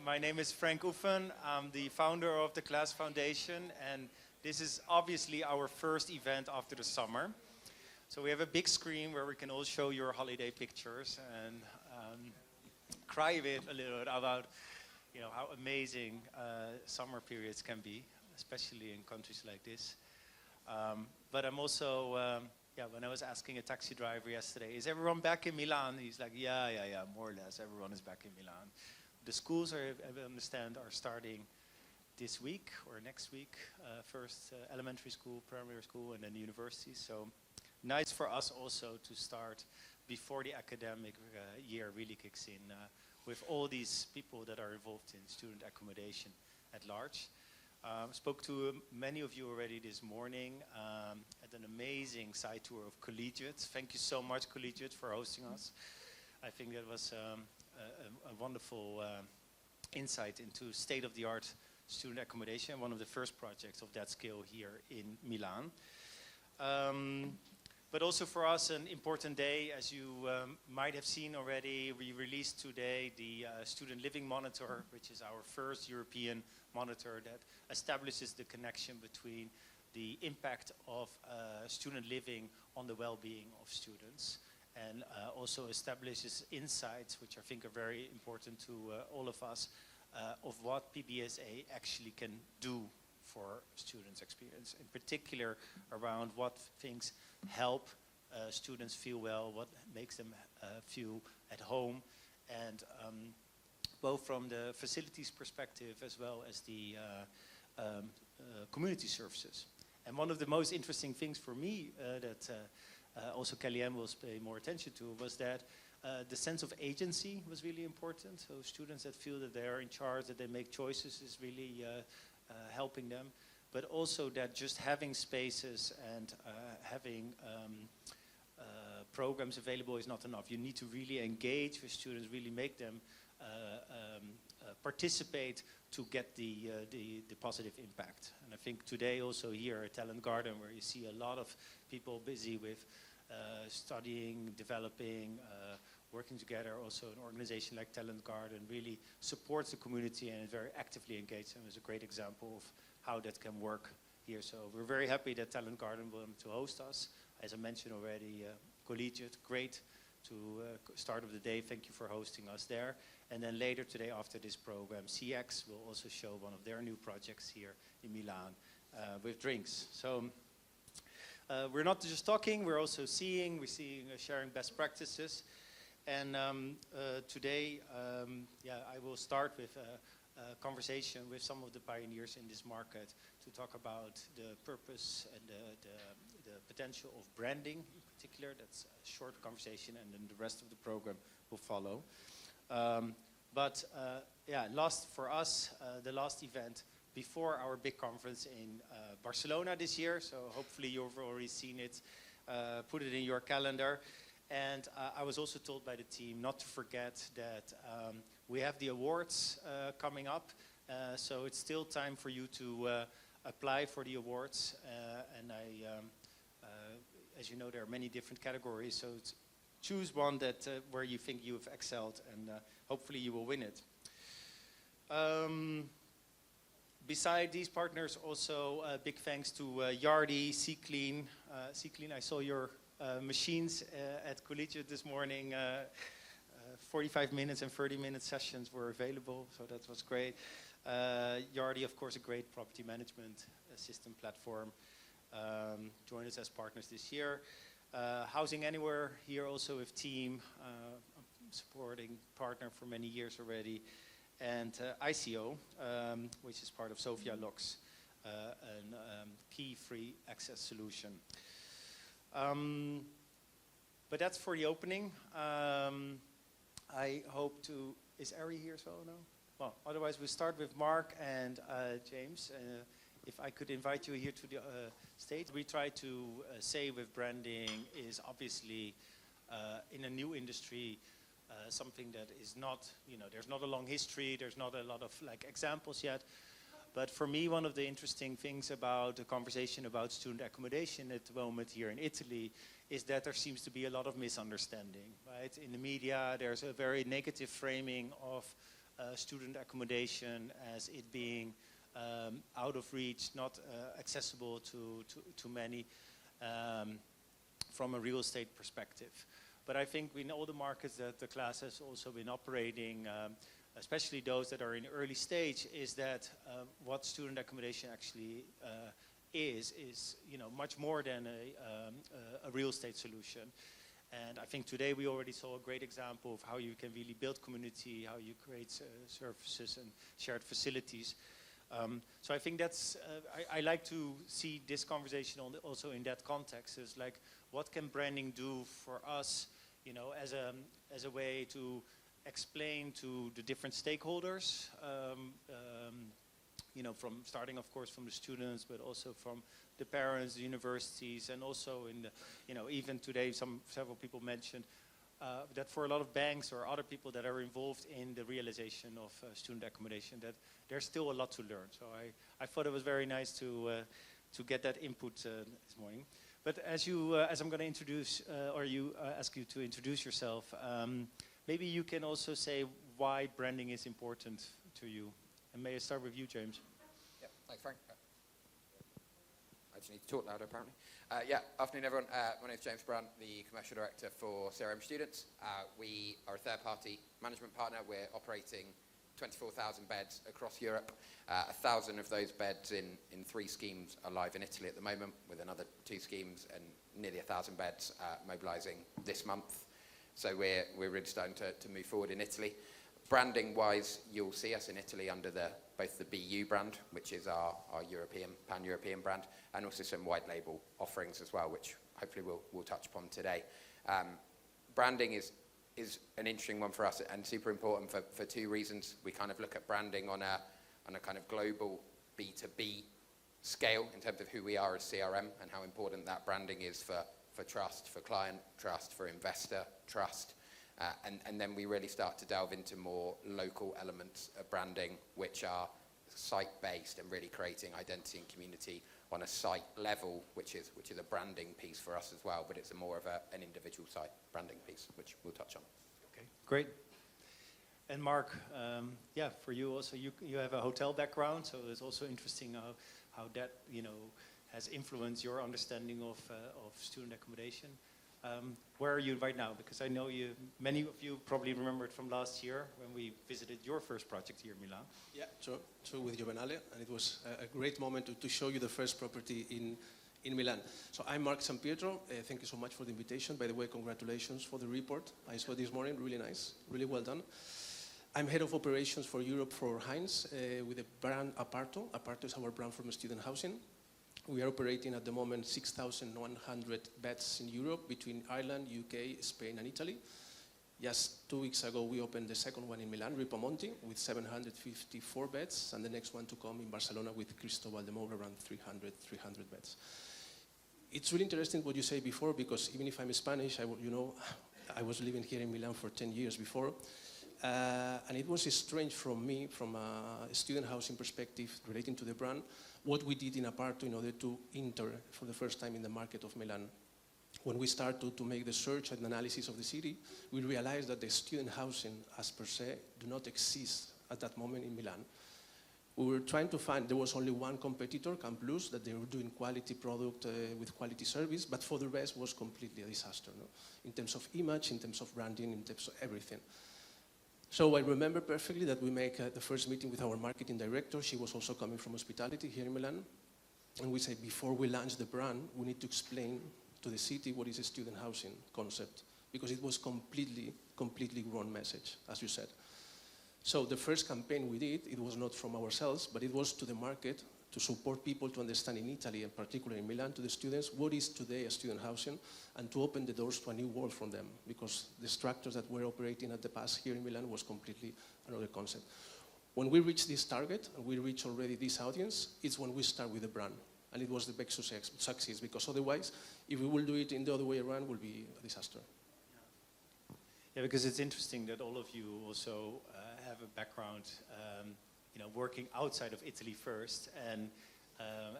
My name is Frank Oefen. I'm the founder of the Class Foundation, and this is obviously our first event after the summer. So we have a big screen where we can all show your holiday pictures and cry a bit a little bit about how amazing summer periods can be, especially in countries like this. But I'm also, when I was asking a taxi driver yesterday, is everyone back in Milan? He's like, yeah, more or less, everyone is back in Milan. The schools, I understand, are starting this week or next week. First elementary school, primary school, and then university. So nice for us also to start before the academic year really kicks in with all these people that are involved in student accommodation at large. Spoke to many of you already this morning at an amazing site tour of Collegiate. Thank you so much, Collegiate, for hosting us. I think that was a wonderful insight into state-of-the-art student accommodation, one of the first projects of that scale here in Milan. But also for us, an important day. As you might have seen already, we released today the Student Living Monitor, which is our first European monitor that establishes the connection between the impact of student living on the well-being of students, and also establishes insights, which I think are very important to all of us, of what PBSA actually can do for students' experience, in particular around what things help students feel well, what makes them feel at home, and both from the facilities perspective as well as the community services. And one of the most interesting things for me that also Kellyanne will pay more attention to was that the sense of agency was really important. So students that feel that they are in charge, that they make choices is really helping them. But also that just having spaces and having programs available is not enough. You need to really engage with students, really make them participate to get the positive impact. And I think today also here at Talent Garden, where you see a lot of people busy with studying, developing, working together, also an organization like Talent Garden really supports the community and is very actively engaged, and is a great example of how that can work here. So we're very happy that Talent Garden wanted to host us. As I mentioned already, Collegiate, great to start of the day. Thank you for hosting us there. And then later today after this program, CX will also show one of their new projects here in Milan with drinks. So we're not just talking, we're also seeing, sharing best practices. And today, I will start with a conversation with some of the pioneers in this market to talk about the purpose and the potential of branding in particular. That's a short conversation, and then the rest of the program will follow. Last for us, the last event before our big conference in Barcelona this year. So hopefully you've already seen it, put it in your calendar. And I was also told by the team not to forget that we have the awards coming up. So it's still time for you to apply for the awards. As you know, there are many different categories. So choose one that where you think you've excelled, and hopefully you will win it. Beside these partners, also big thanks to Yardi, C-Clean. C-Clean, I saw your machines at Collegiate this morning. 45 minutes and 30-minute sessions were available, so that was great. Yardi, of course, a great property management system platform. Joined us as partners this year. Housing Anywhere here also with team, supporting partner for many years already. And ICO, which is part of Sofia Lux, a key free access solution. But that's for the opening. I hope to, is Ari here as well? No? Well, otherwise we'll start with Mark and James. If I could invite you here to the stage. We try to say with branding is obviously in a new industry, something that is not, there's not a long history, there's not a lot of examples yet. But for me, one of the interesting things about the conversation about student accommodation at the moment here in Italy is that there seems to be a lot of misunderstanding, right? In the media, there's a very negative framing of student accommodation as it being out of reach, not accessible to many from a real estate perspective. But I think in all the markets that the class has also been operating, especially those that are in early stage, is that what student accommodation actually is much more than a real estate solution. And I think today we already saw a great example of how you can really build community, how you create services and shared facilities. So I think that's, I like to see this conversation also in that context, is like, what can branding do for us, as a way to explain to the different stakeholders, from starting, of course, from the students, but also from the parents, the universities, and also in the, even today, several people mentioned that for a lot of banks or other people that are involved in the realization of student accommodation, that there's still a lot to learn. So I thought it was very nice to get that input this morning. But as I'm going to introduce, ask you to introduce yourself, maybe you can also say why branding is important to you. And may I start with you, James? Yeah, thanks, Frank. I just need to talk louder, apparently. Afternoon, everyone. My name is James Brunt, the Commercial Director for CRM Students. We are a third-party management partner. We're operating 24,000 beds across Europe. 1,000 of those beds in 3 schemes are live in Italy at the moment, with another 2 schemes and nearly 1,000 beds mobilising this month. So we're really starting to move forward in Italy. Branding-wise, you'll see us in Italy under both the BU brand, which is our European, pan-European brand, and also some white label offerings as well, which hopefully we'll touch upon today. Branding is an interesting one for us and super important for 2 reasons. We kind of look at branding on a kind of global B2B scale in terms of who we are as CRM and how important that branding is for trust, for client trust, for investor trust. And then we really start to delve into more local elements of branding, which are site-based and really creating identity and community on a site level, which is a branding piece for us as well, but it's more of an individual site branding piece, which we'll touch on. Okay, great. And Mark, for you also, you have a hotel background, so it's also interesting how that has influenced your understanding of student accommodation. Where are you right now? Because I know many of you probably remember it from last year when we visited your first project here in Milan. Yeah, true with Juvenale, and it was a great moment to show you the first property in Milan. So I'm Mark Sampietro. Thank you so much for the invitation. By the way, congratulations for the report. I saw this morning, really nice, really well done. I'm head of operations for Europe for Hines with the brand Aparto. Aparto is our brand from student housing. We are operating at the moment 6,100 beds in Europe between Ireland, UK, Spain and Italy. Just 2 weeks ago we opened the second one in Milan, Ripamonti, with 754 beds, and the next one to come in Barcelona with Cristobal de Moura, around 300 beds. It's really interesting what you say before, because even if I'm Spanish, I was living here in Milan for 10 years before. And it was strange from me, from a student housing perspective relating to the brand, what we did in Aparto in order to enter for the first time in the market of Milan. When we started to make the search and analysis of the city, we realized that the student housing as per se do not exist at that moment in Milan. We were trying to find, there was only one competitor, Camplus, that they were doing quality product with quality service, but for the rest was completely a disaster, no? In terms of image, in terms of branding, in terms of everything. So I remember perfectly that we make the first meeting with our marketing director. She was also coming from hospitality here in Milan. And we said, before we launch the brand, we need to explain to the city what is a student housing concept, because it was completely wrong message, as you said. So the first campaign we did, it was not from ourselves, but it was to the market to support people to understand in Italy, and particularly in Milan, to the students, what is today a student housing, and to open the doors to a new world from them, because the structures that were operating at the past here in Milan was completely another concept. When we reach this target, and we reach already this audience, it's when we start with the brand. And it was the big success, because otherwise, if we will do it in the other way around, it will be a disaster. Yeah, because it's interesting that all of you also have a background working outside of Italy first, and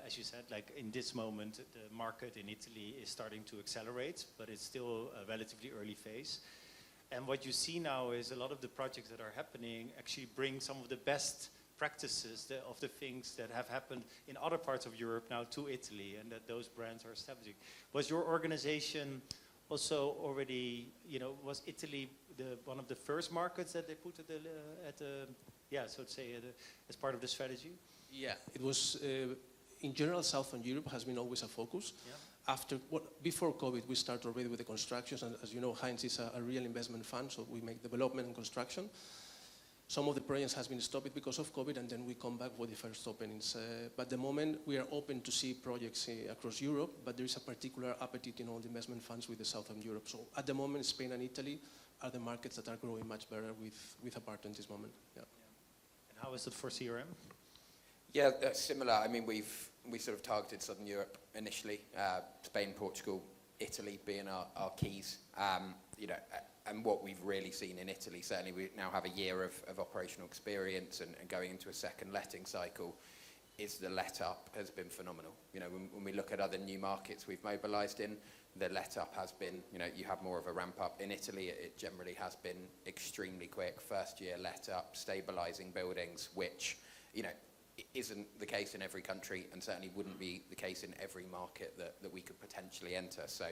as you said, like in this moment, the market in Italy is starting to accelerate, but it's still a relatively early phase. And what you see now is a lot of the projects that are happening actually bring some of the best practices of the things that have happened in other parts of Europe now to Italy, and that those brands are establishing. Was your organization also already, was Italy one of the first markets that they put so to say, as part of the strategy? Yeah, it was, in general, Southern Europe has been always a focus. Yeah. Before COVID, we started already with the constructions, and as you know, Heinz is a real investment fund, so we make development and construction. Some of the projects has been stopped because of COVID, and then we come back with the first openings. But at the moment, we are open to see projects across Europe, but there is a particular appetite in all the investment funds with the Southern Europe. So at the moment, Spain and Italy are the markets that are growing much better with a partner in this moment. Yeah. And how is it for CRM? Yeah, that's similar. I mean, we sort of targeted Southern Europe initially, Spain, Portugal, Italy being our keys. And what we've really seen in Italy, certainly we now have a year of operational experience and going into a second letting cycle, is the let up has been phenomenal. When we look at other new markets we've mobilized in, the let up has been, you have more of a ramp up. In Italy, it generally has been extremely quick. First year let up, stabilizing buildings, which, isn't the case in every country, and certainly wouldn't be the case in every market that we could potentially enter. So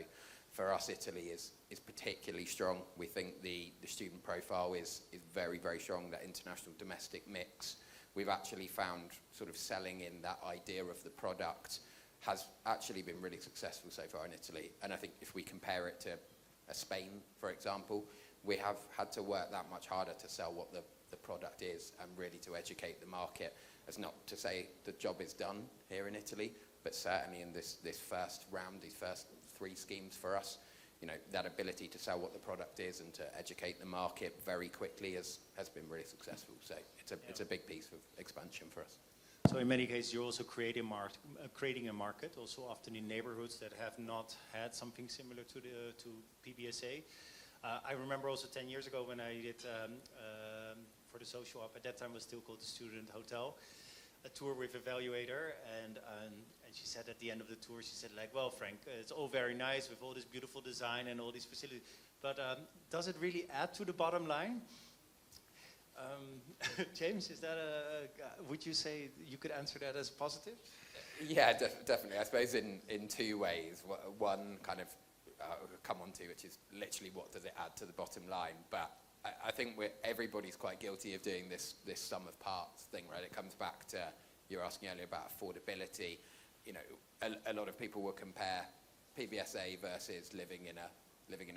for us, Italy is particularly strong. We think the student profile is very, very strong, that international domestic mix. We've actually found sort of selling in that idea of the product has actually been really successful so far in Italy. And I think if we compare it to Spain, for example, we have had to work that much harder to sell what the product is and really to educate the market. As not to say the job is done here in Italy, but certainly in this first round, these first 3 schemes for us, that ability to sell what the product is and to educate the market very quickly has been really successful. So it's a big piece of expansion for us. So in many cases, you're also creating a market, also often in neighborhoods that have not had something similar to PBSA. I remember also 10 years ago when I did for the social op, at that time it was still called the Student Hotel, a tour with Evaluator, and she said at the end of the tour, she said like, well, Frank, it's all very nice with all this beautiful design and all these facilities, but does it really add to the bottom line? James, is that would you say you could answer that as positive? Yeah, definitely. I suppose in 2 ways. One kind of come on to, which is literally what does it add to the bottom line, but I think everybody's quite guilty of doing this sum of parts thing, right? It comes back to, you were asking earlier about affordability. A lot of people will compare PBSA versus living in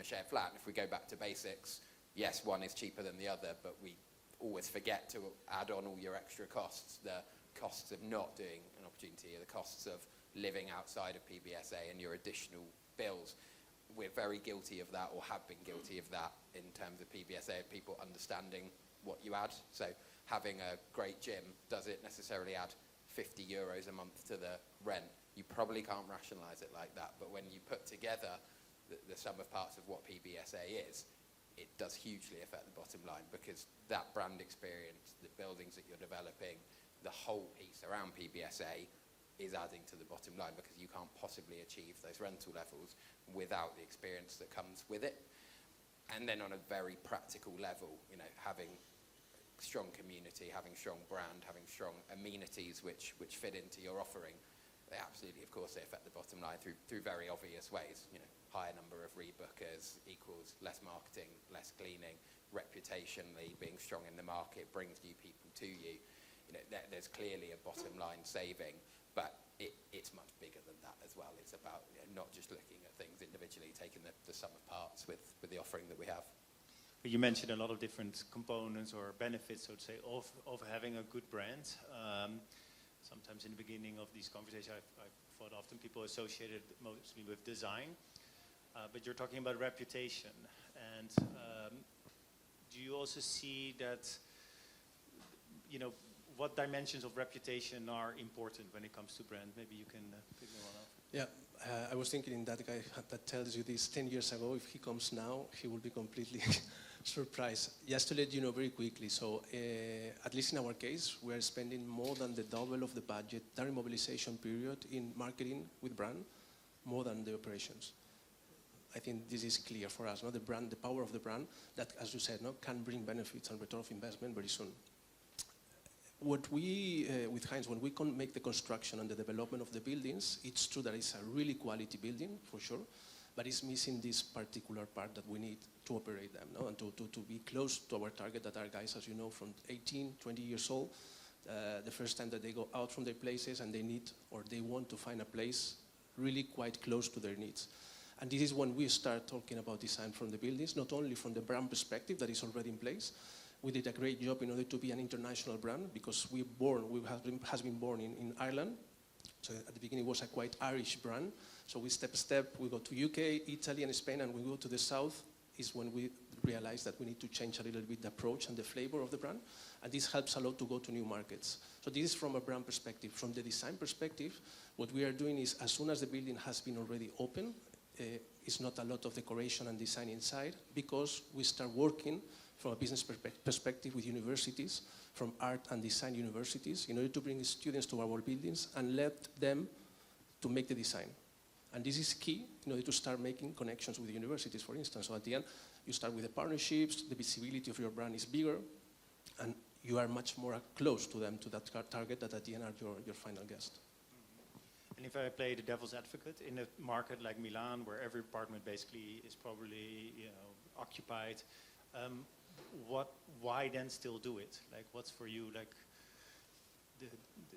a shared flat. If we go back to basics, yes, one is cheaper than the other, but we always forget to add on all your extra costs. The costs of not doing an opportunity, the costs of living outside of PBSA and your additional bills. We're very guilty of that, or have been guilty of that in terms of PBSA, people understanding what you add. So having a great gym, does it necessarily add 50 euros a month to the rent? You probably can't rationalize it like that, but when you put together the sum of parts of what PBSA is, it does hugely affect the bottom line, because that brand experience, the buildings that you're developing, the whole piece around PBSA is adding to the bottom line, because you can't possibly achieve those rental levels without the experience that comes with it. And then on a very practical level, having strong community, having strong brand, having strong amenities which fit into your offering, they absolutely, of course, they affect the bottom line through very obvious ways. Higher number of rebookers equals less marketing, less cleaning, reputationally being strong in the market brings new people to you. There's clearly a bottom line saving, but it's much bigger than that as well. It's about not just looking at things individually, taking the sum of parts with the offering that we have. You mentioned a lot of different components or benefits, so to say, of having a good brand. Sometimes in the beginning of these conversations, I thought often people associated mostly with design, but you're talking about reputation. And do you also see that, what dimensions of reputation are important when it comes to brand? Maybe you can pick one up. Yeah, I was thinking in that guy that tells you this 10 years ago, if he comes now, he will be completely surprised. Just to let you know very quickly, so at least in our case, we are spending more than the double of the budget during mobilization period in marketing with brand, more than the operations. I think this is clear for us, no? The brand, the power of the brand, that, as you said, no, can bring benefits and return of investment very soon. What we, with Heinz, when we make the construction and the development of the buildings, it's true that it's a really quality building, for sure, but it's missing this particular part that we need to operate them, no? And to be close to our target, that are guys, as you know, from 18, 20 years old, the first time that they go out from their places and they need, or they want to find a place really quite close to their needs. And this is when we start talking about design from the buildings, not only from the brand perspective that is already in place. We did a great job in order to be an international brand, because we has been born in Ireland. So at the beginning it was a quite Irish brand. So we step by step, we go to UK, Italy and Spain, and we go to the south, is when we realize that we need to change a little bit the approach and the flavor of the brand. And this helps a lot to go to new markets. So this is from a brand perspective. From the design perspective, what we are doing is, as soon as the building has been already open, it's not a lot of decoration and design inside, because we start working from a business perspective with universities, from art and design universities, in order to bring students to our buildings and let them to make the design. And this is key in order to start making connections with the universities, for instance. So at the end, you start with the partnerships, the visibility of your brand is bigger, and you are much more close to them, to that target, that at the end are your final guest. And if I play the devil's advocate, in a market like Milan, where every apartment basically is probably, you know, occupied, why then still do it? Like, what's for you, like,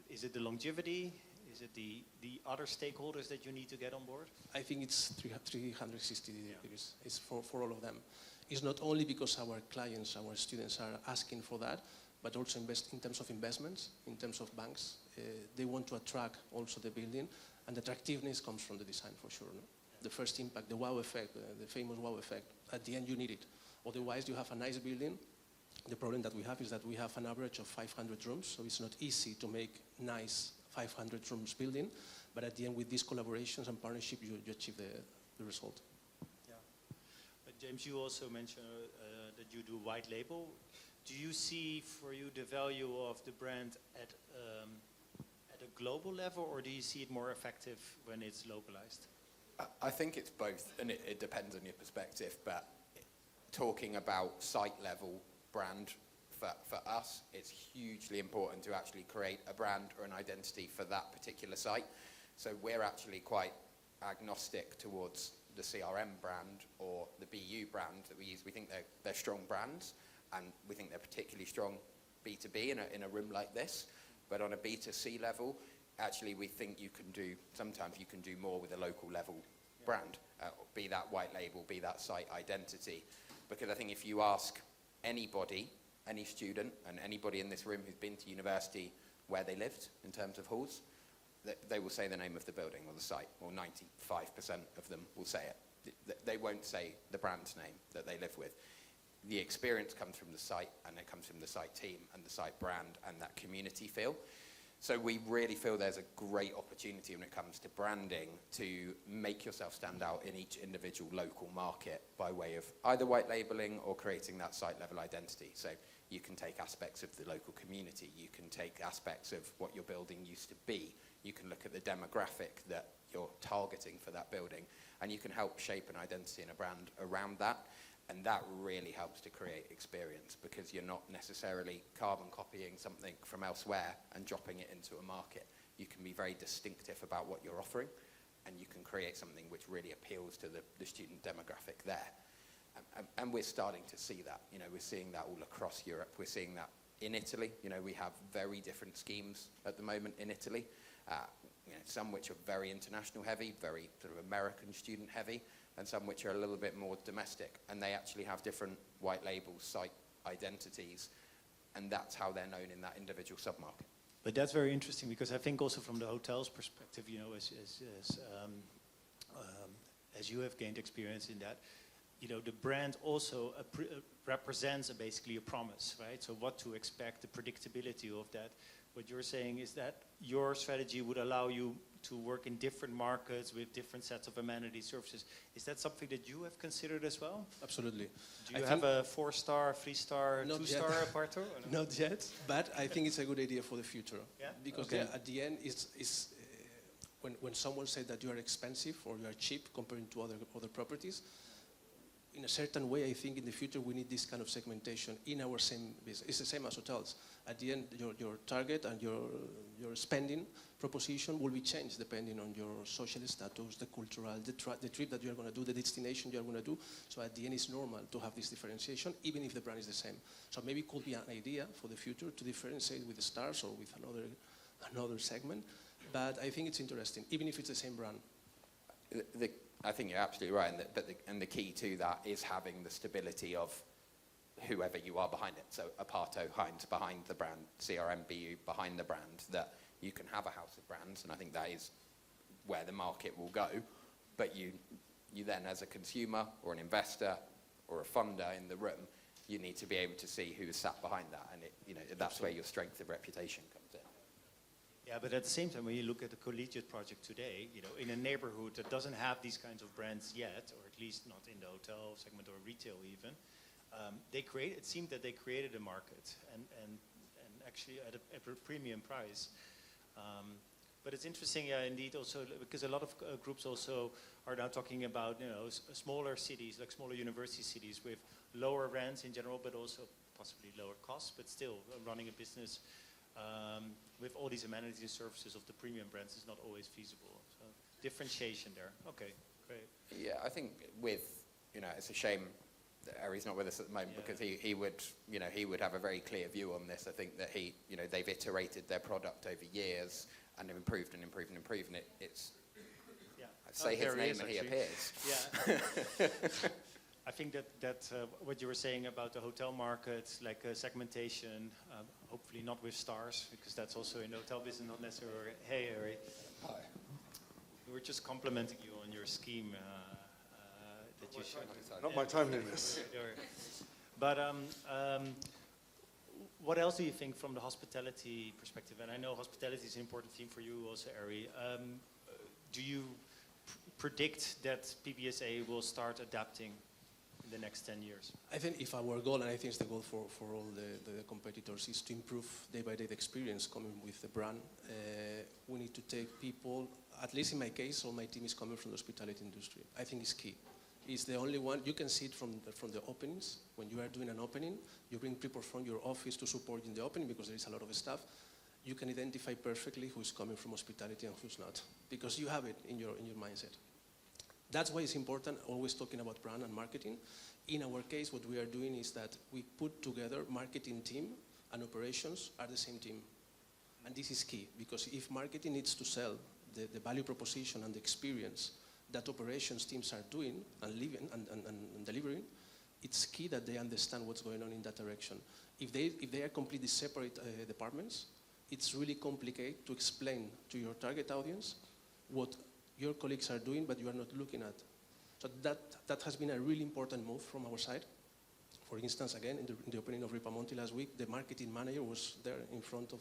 is it the longevity? Is it the other stakeholders that you need to get on board? I think it's 360 degrees. It's for all of them. It's not only because our clients, our students are asking for that, but also in terms of investments, in terms of banks. They want to attract also the building, and the attractiveness comes from the design, for sure. No? The first impact, the wow effect, the famous wow effect, at the end you need it. Otherwise, you have a nice building. The problem that we have is that we have an average of 500 rooms, so it's not easy to make nice 500 rooms building, but at the end, with these collaborations and partnership, you achieve the result. Yeah. But James, you also mentioned that you do white label. Do you see for you the value of the brand at a global level, or do you see it more effective when it's localized? I think it's both, and it depends on your perspective, but talking about site level brand, for us, it's hugely important to actually create a brand or an identity for that particular site. So we're actually quite agnostic towards the CRM brand or the BU brand that we use. We think they're strong brands, and we think they're particularly strong B2B in a room like this. But on a B2C level, actually we think sometimes you can do more with a local level brand, be that white label, be that site identity. Because I think if you ask anybody, any student, and anybody in this room who's been to university where they lived in terms of halls, they will say the name of the building or the site, or 95% of them will say it. They won't say the brand's name that they live with. The experience comes from the site, and it comes from the site team and the site brand and that community feel. So we really feel there's a great opportunity when it comes to branding to make yourself stand out in each individual local market by way of either white labeling or creating that site level identity. So you can take aspects of the local community, you can take aspects of what your building used to be, you can look at the demographic that you're targeting for that building, and you can help shape an identity and a brand around that. And that really helps to create experience, because you're not necessarily carbon copying something from elsewhere and dropping it into a market. You can be very distinctive about what you're offering, and you can create something which really appeals to the student demographic there. And we're starting to see that. You know, we're seeing that all across Europe. We're seeing that in Italy. You know, we have very different schemes at the moment in Italy. You know, some which are very international heavy, very sort of American student heavy, and some which are a little bit more domestic, and they actually have different white labels, site identities, and that's how they're known in that individual submarket. But that's very interesting, because I think also from the hotel's perspective, you know, as you have gained experience in that, you know, the brand also represents basically a promise, right? So what to expect, the predictability of that. What you're saying is that your strategy would allow you to work in different markets with different sets of amenity services. Is that something that you have considered as well? Absolutely. Do you have a 4-star, 3-star, 2-star apartment? Not yet, but I think it's a good idea for the future. Yeah? Because okay. at the end, when someone said that you are expensive or you are cheap compared to other properties, in a certain way, I think in the future we need this kind of segmentation in our same business. It's the same as hotels. At the end, your target and your spending proposition will be changed depending on your social status, the cultural, the trip that you are going to do, the destination you are going to do. So at the end, it's normal to have this differentiation, even if the brand is the same. So maybe it could be an idea for the future to differentiate with the stars or with another segment. But I think it's interesting, even if it's the same brand. I think you're absolutely right, and the key to that is having the stability of whoever you are behind it. So Aparto, Heinz behind the brand, CRM, BU behind the brand, that you can have a house of brands, and I think that is where the market will go. But you then, as a consumer or an investor or a funder in the room, you need to be able to see who is sat behind that, and that's where your strength of reputation comes in. Yeah, but at the same time, when you look at the collegiate project today, in a neighborhood that doesn't have these kinds of brands yet, or at least not in the hotel segment or retail even, it seemed that they created a market and actually at a premium price. But it's interesting, yeah, indeed, also because a lot of groups also are now talking about smaller cities, like smaller university cities with lower rents in general, but also possibly lower costs, but still running a business with all these amenities and services of the premium brands is not always feasible. So differentiation there. Okay, great. Yeah, I think it's a shame that Ari's not with us at the moment, because he would have a very clear view on this. I think that they've iterated their product over years and have improved and improved and improved, and it's say his name and he appears. Yeah. I think that what you were saying about the hotel market, like segmentation, hopefully not with stars, because that's also in the hotel business, not necessarily. Hey, Ari. Hi. We were just complimenting you on your scheme that you showed. Not my timeliness. But what else do you think from the hospitality perspective? And I know hospitality is an important theme for you also, Ari. Do you predict that PBSA will start adapting in the next 10 years? I think if our goal, and I think it's the goal for all the competitors, is to improve day-by-day experience coming with the brand. We need to take people, at least in my case, all my team is coming from the hospitality industry. I think it's key. It's the only one, you can see it from the openings. When you are doing an opening, you bring people from your office to support in the opening because there is a lot of staff. You can identify perfectly who's coming from hospitality and who's not, because you have it in your mindset. That's why it's important, always talking about brand and marketing. In our case, what we are doing is that we put together marketing team and operations are the same team. And this is key, because if marketing needs to sell the value proposition and the experience that operations teams are doing and living and delivering, it's key that they understand what's going on in that direction. If they are completely separate departments, it's really complicated to explain to your target audience what your colleagues are doing, but you are not looking at. So that has been a really important move from our side. For instance, again, in the opening of Ripamonti last week, the marketing manager was there in front of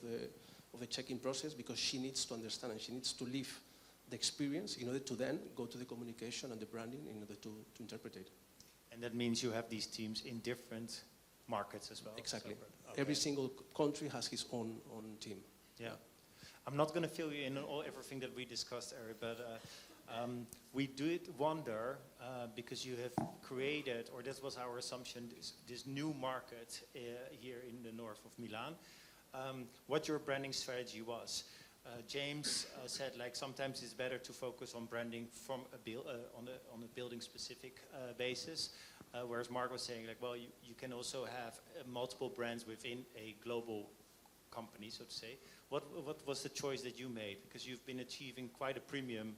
the check-in process because she needs to understand and she needs to live the experience in order to then go to the communication and the branding in order to interpret it. And that means you have these teams in different markets as well? Exactly. Okay. Every single country has his own team. Yeah. I'm not going to fill you in on everything that we discussed, Ari, but we did wonder, because you have created, or this was our assumption, this new market here in the north of Milan, what your branding strategy was. James said, like, sometimes it's better to focus on branding from on a building-specific basis, whereas Mark was saying, like, well, you can also have multiple brands within a global company, so to say. What was the choice that you made? Because you've been achieving quite a premium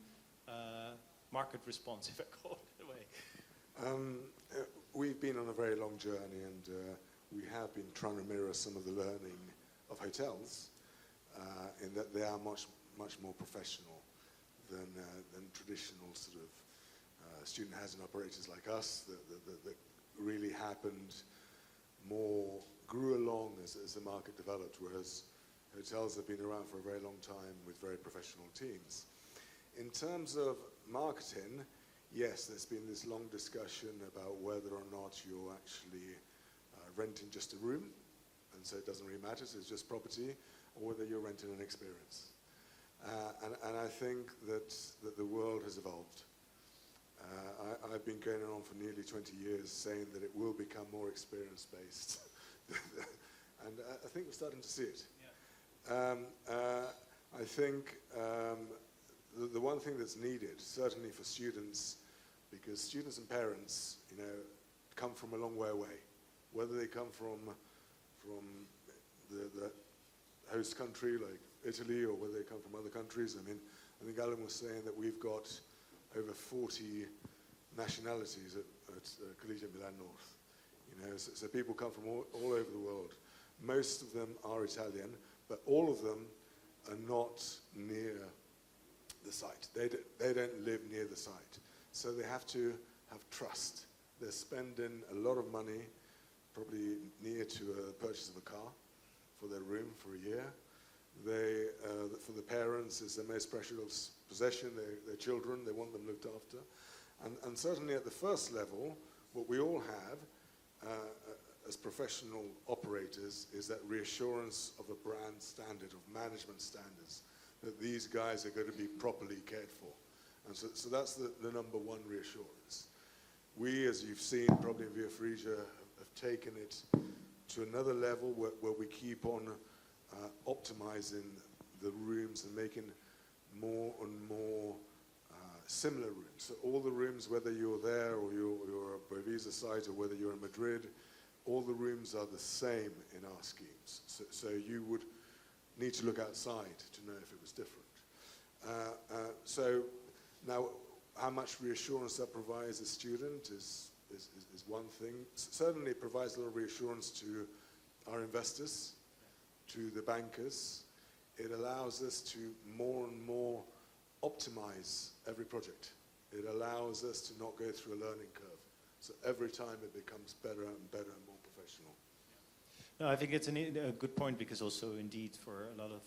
market response, if I call it that way. We've been on a very long journey, and we have been trying to mirror some of the learning of hotels, in that they are much more professional than traditional sort of student housing operators like us that really happened grew along as the market developed, whereas hotels have been around for a very long time with very professional teams. In terms of marketing, yes, there's been this long discussion about whether or not you're actually renting just a room, and so it doesn't really matter, so it's just property, or whether you're renting an experience. And I think that the world has evolved. I've been going on for nearly 20 years saying that it will become more experience-based. And I think we're starting to see it. Yeah. I think the one thing that's needed, certainly for students, because students and parents, come from a long way away, whether they come from the host country like Italy or whether they come from other countries. I think Alan was saying that we've got over 40 nationalities at Collegio Milan North. So people come from all over the world. Most of them are Italian, but all of them are not near the site. They don't live near the site. So they have to have trust. They're spending a lot of money, probably near to a purchase of a car for their room for a year. For the parents, it's their most precious possession, their children. They want them looked after. And certainly at the first level, what we all have as professional operators is that reassurance of a brand standard, of management standards, that these guys are going to be properly cared for. And so that's the number one reassurance. We, as you've seen probably in Via Frigia, have taken it to another level where we keep on optimizing the rooms and making more and more similar rooms. So all the rooms, whether you're there or you're at Bovisa site or whether you're in Madrid, all the rooms are the same in our schemes. So you would need to look outside to know if it was different. So now, how much reassurance that provides a student is one thing. Certainly it provides a lot of reassurance to our investors, to the bankers. It allows us to more and more optimize every project. It allows us to not go through a learning curve. So every time it becomes better and better and more professional. No, I think it's a good point, because also indeed for a lot of,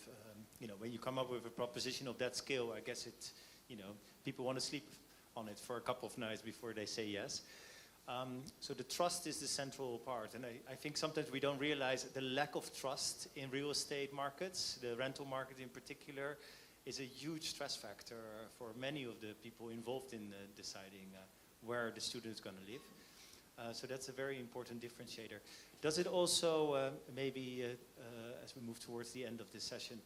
when you come up with a proposition of that scale, I guess it, people want to sleep on it for a couple of nights before they say yes. So the trust is the central part. And I think sometimes we don't realize the lack of trust in real estate markets, the rental market in particular, is a huge stress factor for many of the people involved in deciding where the student is going to live. So that's a very important differentiator. Does it also, maybe as we move towards the end of this session,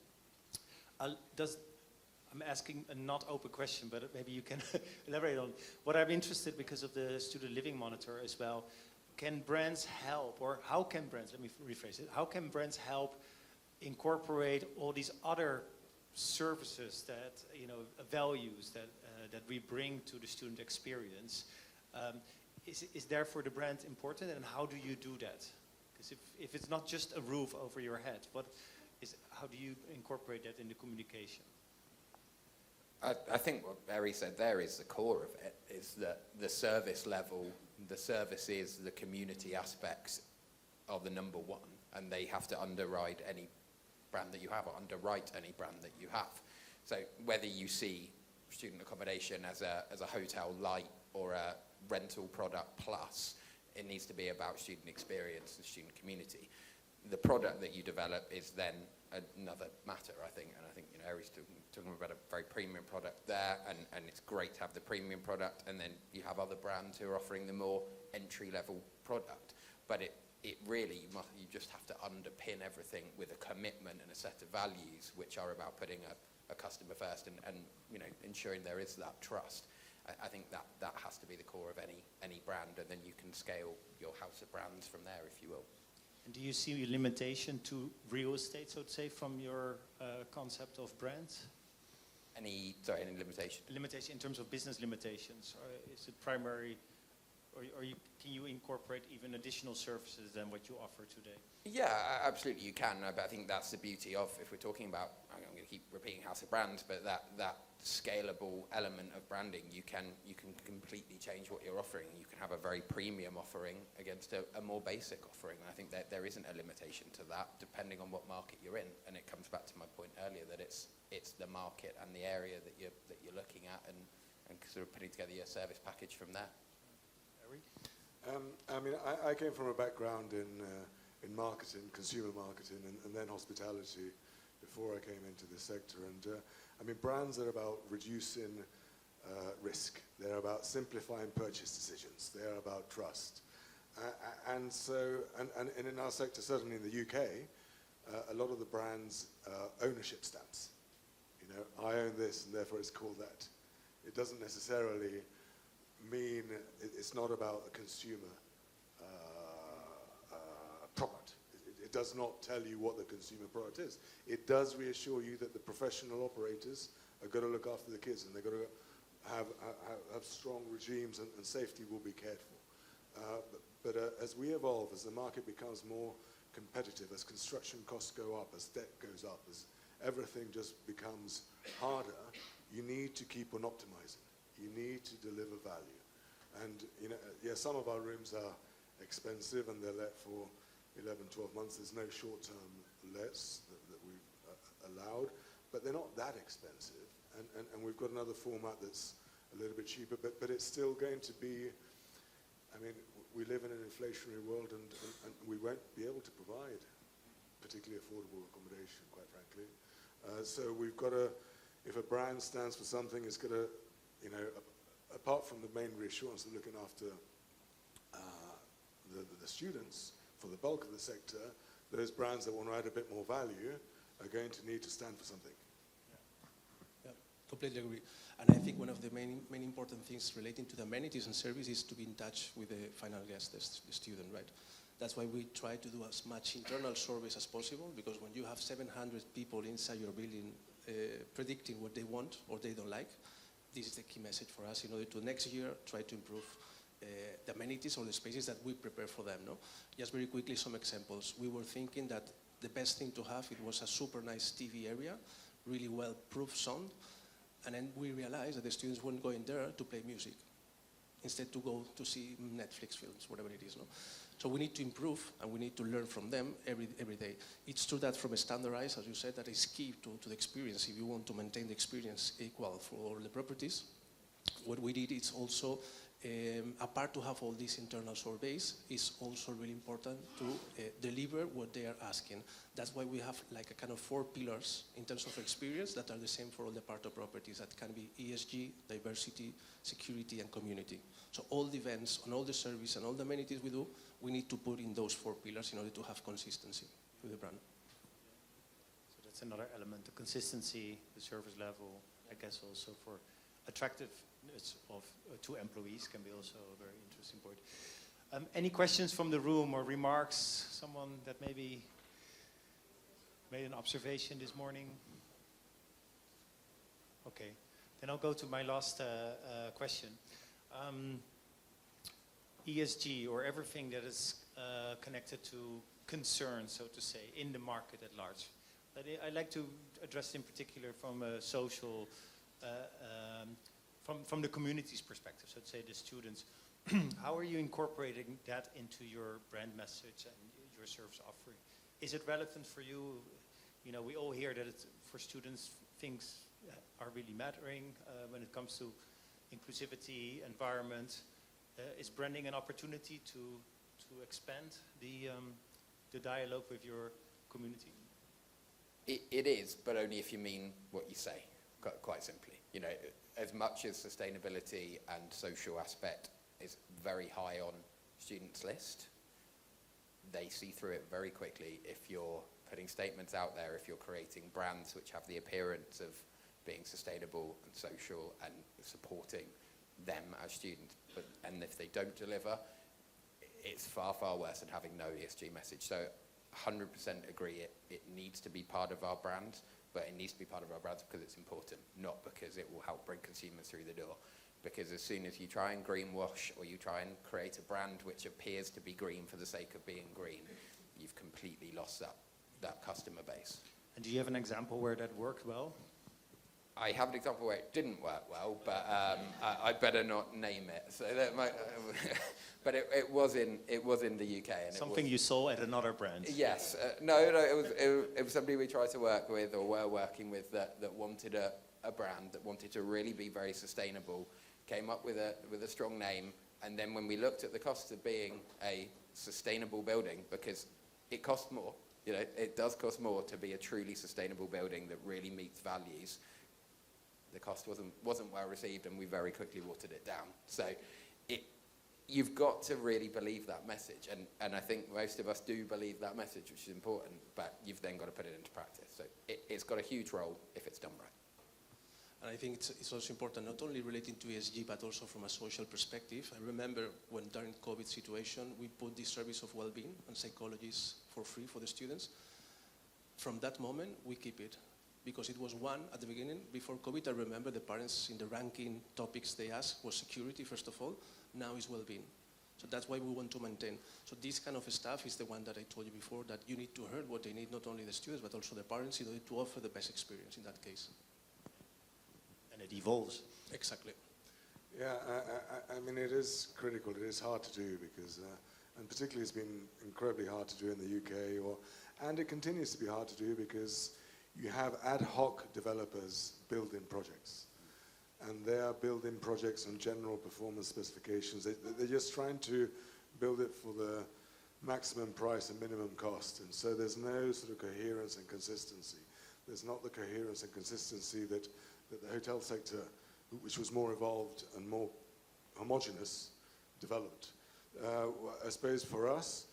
I'm asking a not open question, but maybe you can elaborate on what I'm interested because of the student living monitor as well. Can brands help, or how can brands, let me rephrase it, how can brands help incorporate all these other services that, values that we bring to the student experience? Is therefore the brand important, and how do you do that? Because if it's not just a roof over your head, how do you incorporate that in the communication? I think what Barry said there is the core of it, is that the service level, the services, the community aspects are the number one, and they have to underwrite any brand that you have, or underwrite any brand that you have. So whether you see student accommodation as a hotel light or a rental product plus, it needs to be about student experience and student community. The product that you develop is then another matter, I think, and I think Ari's talking about a very premium product there, and it's great to have the premium product, and then you have other brands who are offering the more entry-level product. But it really, you just have to underpin everything with a commitment and a set of values which are about putting a customer first and ensuring there is that trust. I think that has to be the core of any brand, and then you can scale your house of brands from there, if you will. And do you see a limitation to real estate, so to say, from your concept of brands? Any limitation? Limitation in terms of business limitations, or is it primary, or can you incorporate even additional services than what you offer today? Yeah, absolutely you can, but I think that's the beauty of, if we're talking about, I'm going to keep repeating House of Brands, but that scalable element of branding, you can completely change what you're offering. You can have a very premium offering against a more basic offering. And I think that there isn't a limitation to that, depending on what market you're in. And it comes back to my point earlier that it's the market and the area that you're looking at, and sort of putting together your service package from there. I came from a background in marketing, consumer marketing, and then hospitality. before I came into this sector. And I mean, brands are about reducing risk. They're about simplifying purchase decisions. They're about trust. And in our sector, certainly in the UK, a lot of the brands ownership stamps. You know, I own this and therefore it's called that. It doesn't necessarily mean, it's not about a consumer product. It does not tell you what the consumer product is. It does reassure you that the professional operators are going to look after the kids and they're going to have strong regimes and safety will be cared for. But as we evolve, as the market becomes more competitive, as construction costs go up, as debt goes up, as everything just becomes harder, you need to keep on optimizing. You need to deliver value. And you know, yeah, some of our rooms are expensive and they're let for 11, 12 months. There's no short-term lets that we've allowed, but they're not that expensive. And we've got another format that's a little bit cheaper, but it's still going to be, I mean, we live in an inflationary world and we won't be able to provide particularly affordable accommodation, quite frankly. So we've got to, if a brand stands for something, it's got to, you know, apart from the main reassurance of looking after the students, for the bulk of the sector, those brands that want to add a bit more value are going to need to stand for something. Yeah, completely agree. And I think one of the main important things relating to the amenities and service is to be in touch with the final guest, the student, right? That's why we try to do as much internal surveys as possible, because when you have 700 people inside your building predicting what they want or they don't like, this is the key message for us in order to next year try to improve the amenities or the spaces that we prepare for them. No? Just very quickly, some examples. We were thinking that the best thing to have, it was a super nice TV area, really well-proof sound, and then we realized that the students weren't going there to play music, instead to go to see Netflix films, whatever it is. No? So we need to improve and we need to learn from them every day. It's true that from a standardized, as you said, that is key to the experience. If you want to maintain the experience equal for all the properties, what we did is also, apart to have all these internal surveys, is also really important to deliver what they are asking. That's why we have like a kind of 4 pillars in terms of experience that are the same for all the part of properties. That can be ESG, diversity, security, and community. So all the events and all the service and all the amenities we do, we need to put in those 4 pillars in order to have consistency with the brand. So that's another element, the consistency, the service level, I guess also for attractiveness of to employees can be also a very interesting point. Any questions from the room or remarks? Someone that maybe made an observation this morning? Okay, then I'll go to my last question. ESG, or everything that is connected to concern, so to say, in the market at large. But I'd like to address in particular from a social, from the community's perspective, so to say the students. How are you incorporating that into your brand message and your service offering? Is it relevant for you? You know, we all hear that it's, for students, things are really mattering when it comes to inclusivity, environment. Is branding an opportunity to expand the dialogue with your community? It is, but only if you mean what you say, quite simply. You know, as much as sustainability and social aspect is very high on students' list, they see through it very quickly if you're putting statements out there, if you're creating brands which have the appearance of being sustainable and social and supporting them as students. And if they don't deliver, it's far, far worse than having no ESG message. So 100% agree, it needs to be part of our brand, but it needs to be part of our brands because it's important, not because it will help bring consumers through the door. Because as soon as you try and greenwash or you try and create a brand which appears to be green for the sake of being green, you've completely lost that customer base. And do you have an example where that worked well? I have an example where it didn't work well, but I better not name it. So that might, but it was in the UK. And something you saw at another brand. Yes, no, it was somebody we tried to work with or were working with that wanted a brand that wanted to really be very sustainable, came up with a strong name, and then when we looked at the costs of being a sustainable building, because it costs more You know, it does cost more to be a truly sustainable building that really meets values. The cost wasn't well received, and we very quickly watered it down. So you've got to really believe that message, and I think most of us do believe that message, which is important, but you've then got to put it into practice. So it's got a huge role if it's done right. And I think it's also important, not only relating to ESG, but also from a social perspective. I remember when during COVID situation, we put the service of well-being and psychologists for free for the students. From that moment, we keep it. Because it was one at the beginning. Before COVID, I remember the parents in the ranking topics they asked was security, first of all. Now is well-being. So that's why we want to maintain. So this kind of stuff is the one that I told you before, that you need to hear what they need, not only the students, but also the parents, in order to offer the best experience in that case. And it evolves. Exactly. Yeah, I mean, it is critical. It is hard to do because, and particularly it's been incredibly hard to do in the UK, and it continues to be hard to do because you have ad hoc developers building projects. And they are building projects on general performance specifications. They're just trying to build it for the maximum price and minimum cost. And so there's no sort of coherence and consistency. There's not the coherence and consistency that the hotel sector, which was more evolved and more homogeneous, developed. I suppose for us,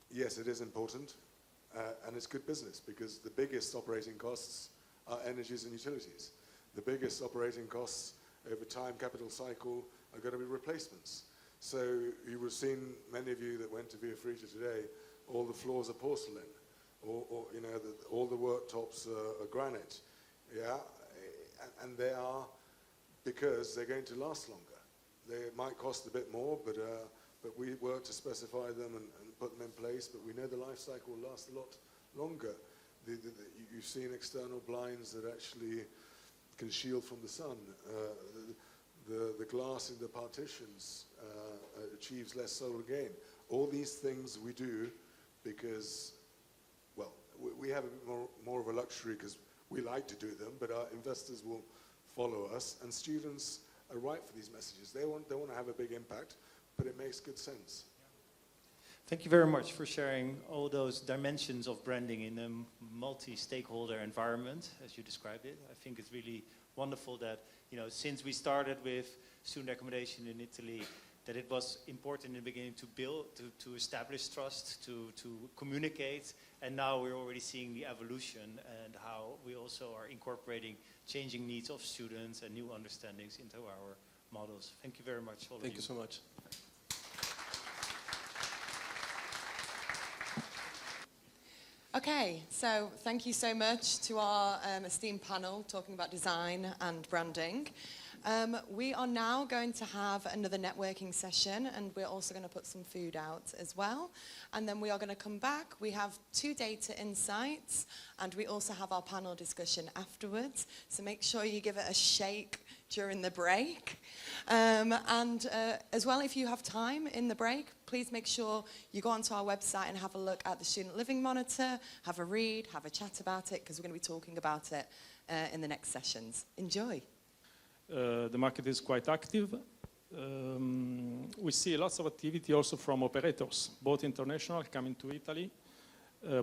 yes, it is important. And it's good business because the biggest operating costs are energies and utilities. The biggest operating costs over time, capital cycle, are going to be replacements. So you would have seen, many of you that went to Via Fritta today, all the floors are porcelain, or you know, all the worktops are granite. Yeah, and they are because they're going to last longer. They might cost a bit more, but we work to specify them and put them in place, but we know the life cycle will last a lot longer. You've seen external blinds that actually can shield from the sun. The glass in the partitions achieves less solar gain. All these things we do because, well, we have a bit more of a luxury because we like to do them, but our investors will follow us, and students are right for these messages. They want to have a big impact, but it makes good sense. Thank you very much for sharing all those dimensions of branding in a multi-stakeholder environment, as you described it. I think it's really wonderful that, you know, since we started with student accommodation in Italy, that it was important in the beginning to build, to establish trust, to communicate, and now we're already seeing the evolution and how we also are incorporating changing needs of students and new understandings into our models. Thank you very much, all of you. Thank you so much. Okay, so thank you so much to our esteemed panel talking about design and branding. We are now going to have another networking session, and we're also going to put some food out as well. And then we are going to come back. We have 2 data insights, and we also have our panel discussion afterwards. So make sure you give it a shake during the break. As well, if you have time in the break, please make sure you go onto our website and have a look at the Student Living Monitor, have a read, have a chat about it, because we're going to be talking about it in the next sessions. Enjoy. The market is quite active. We see lots of activity also from operators, both international coming to Italy,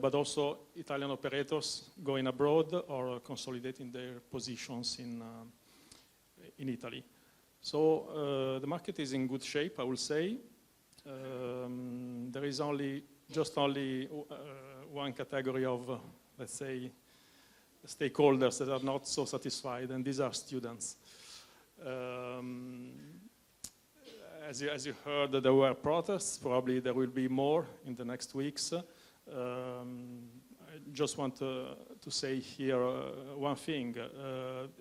but also Italian operators going abroad or consolidating their positions in Italy. So the market is in good shape, I will say. There is only one category of, let's say, stakeholders that are not so satisfied, and these are students. As you heard, there were protests. Probably there will be more in the next weeks. I just want to say here one thing.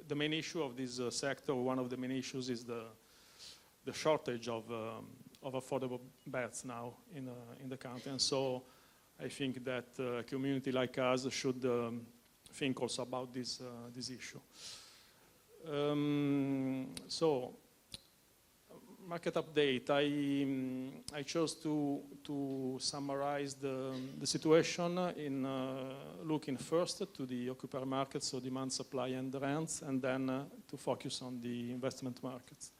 The main issue of this sector, one of the main issues, is the shortage of affordable beds now in the country. And so I think that a community like us should think also about this issue. So, market update. I chose to summarize the situation in looking first to the occupier market, so demand, supply, and rents, and then to focus on the investment markets.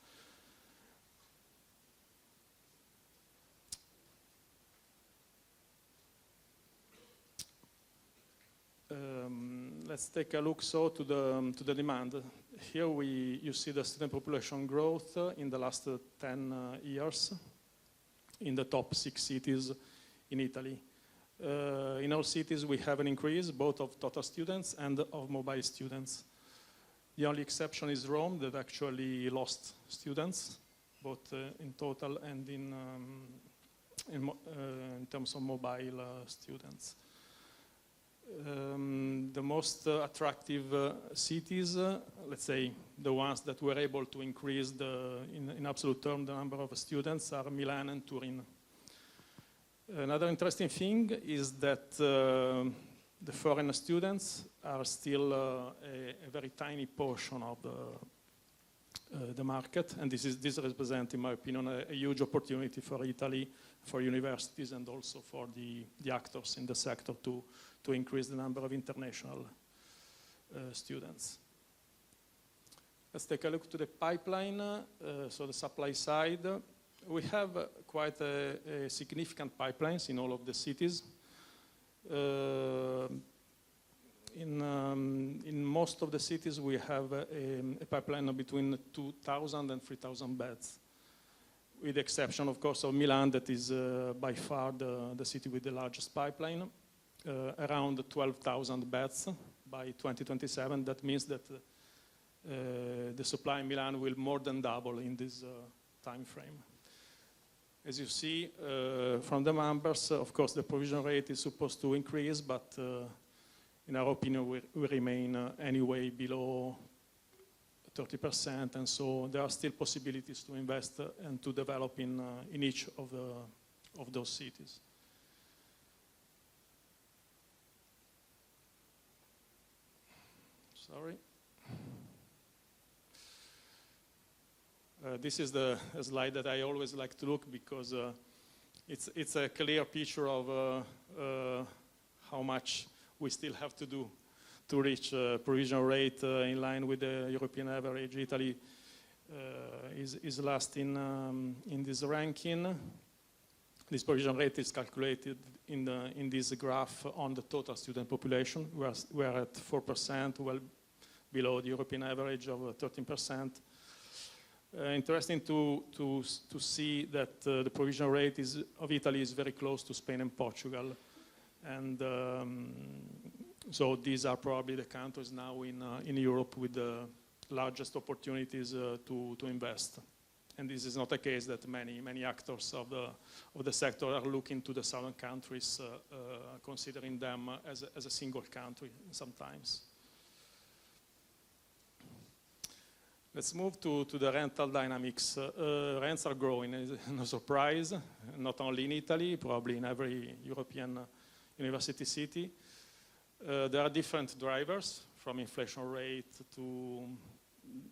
let's take a look to the demand. Here you see the student population growth in the last 10 years in the top 6 cities in Italy. In all cities we have an increase both of total students and of mobile students. The only exception is Rome, that actually lost students, both in total and in terms of mobile students. The most attractive cities, let's say the ones that were able to increase in absolute terms the number of students, are Milan and Turin. Another interesting thing is that the foreign students are still a very tiny portion of the market, and this represents, in my opinion, a huge opportunity for Italy, for universities, and also for the actors in the sector to increase the number of international students. Let's take a look to the pipeline, so the supply side. We have quite a significant pipelines in all of the cities. In most of the cities we have a pipeline of between 2,000 and 3,000 beds, with the exception, of course, of Milan, that is by far the city with the largest pipeline, around 12,000 beds by 2027. That means that the supply in Milan will more than double in this time frame. As you see from the numbers, of course, the provision rate is supposed to increase, but in our opinion, we remain anyway below 30%, and so there are still possibilities to invest and to develop in each of those cities. Sorry. This is the slide that I always like to look, because it's a clear picture of how much we still have to do to reach provision rate in line with the European average. Italy is last in this ranking. This provision rate is calculated in this graph on the total student population. We are at 4%, well below the European average of 13%. Interesting to see that the provision rate of Italy is very close to Spain and Portugal, and so these are probably the countries now in Europe with the largest opportunities to invest. And this is not a case that many actors of the sector are looking to the southern countries, considering them as a single country sometimes. Let's move to the rental dynamics. Rents are growing, no surprise, not only in Italy, probably in every European university city. There are different drivers, from inflation rate to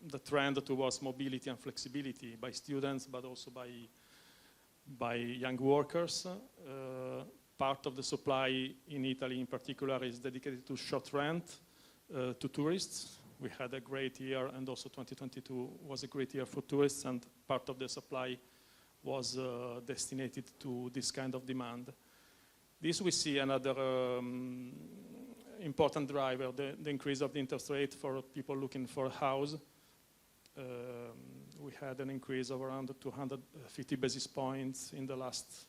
the trend towards mobility and flexibility by students, but also by young workers. Part of the supply in Italy in particular is dedicated to short rent to tourists. We had a great year, and also 2022 was a great year for tourists, and part of the supply was destinated to this kind of demand. This we see another important driver, the increase of the interest rate for people looking for a house. We had an increase of around 250 basis points in the last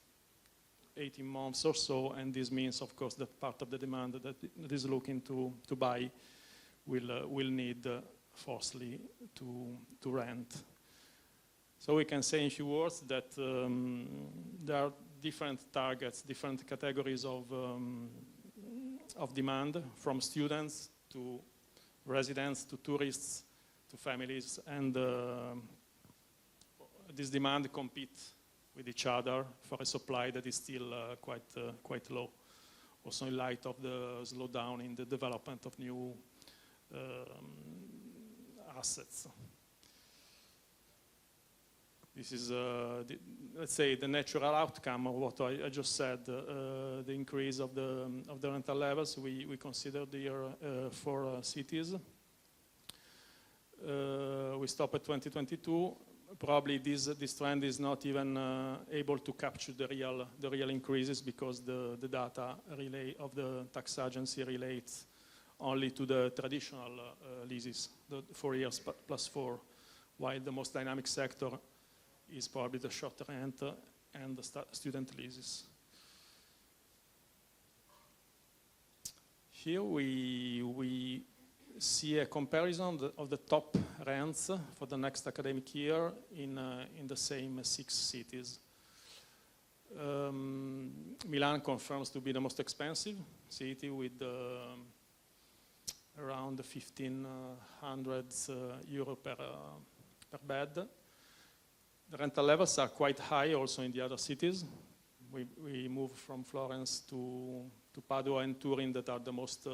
18 months or so, and this means, of course, that part of the demand that is looking to buy will need forcibly to rent. So we can say in few words that there are different targets, different categories of demand, from students to residents to tourists to families, and this demand compete with each other for a supply that is still quite low, also in light of the slowdown in the development of new assets. This is, let's say, the natural outcome of what I just said, the increase of the rental levels we considered here for cities. We stop at 2022. Probably this trend is not even able to capture the real increases, because the data relay of the tax agency relates only to the traditional leases, the 4 years plus 4, while the most dynamic sector is probably the short rent and the student leases. Here we see a comparison of the top rents for the next academic year in the same 6 cities. Milan confirms to be the most expensive city with around 1,500 euro per bed. The rental levels are quite high also in the other cities. We move from Florence to Padua and Turin that are the most,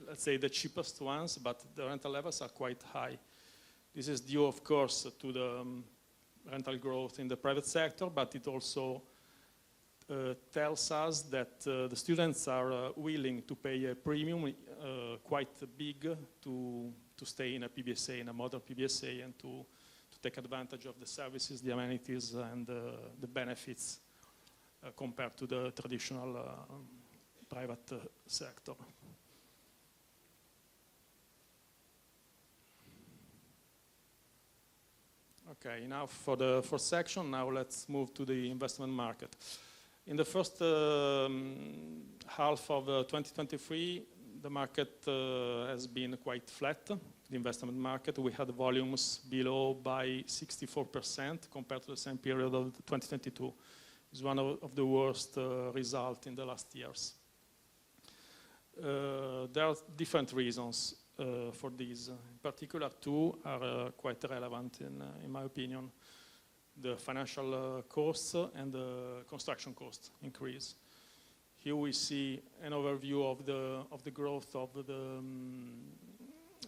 let's say, the cheapest ones, but the rental levels are quite high. This is due, of course, to the rental growth in the private sector, but it also tells us that the students are willing to pay a premium quite big to stay in a PBSA, in a modern PBSA, and to take advantage of the services, the amenities, and the benefits compared to the traditional private sector. Okay, now for the first section, now let's move to the investment market. In the first half of 2023, the market has been quite flat, the investment market. We had volumes below by 64% compared to the same period of 2022. It's one of the worst results in the last years. There are different reasons for this. In particular, 2 are quite relevant in my opinion. The financial costs and the construction cost increase. Here we see an overview of the growth of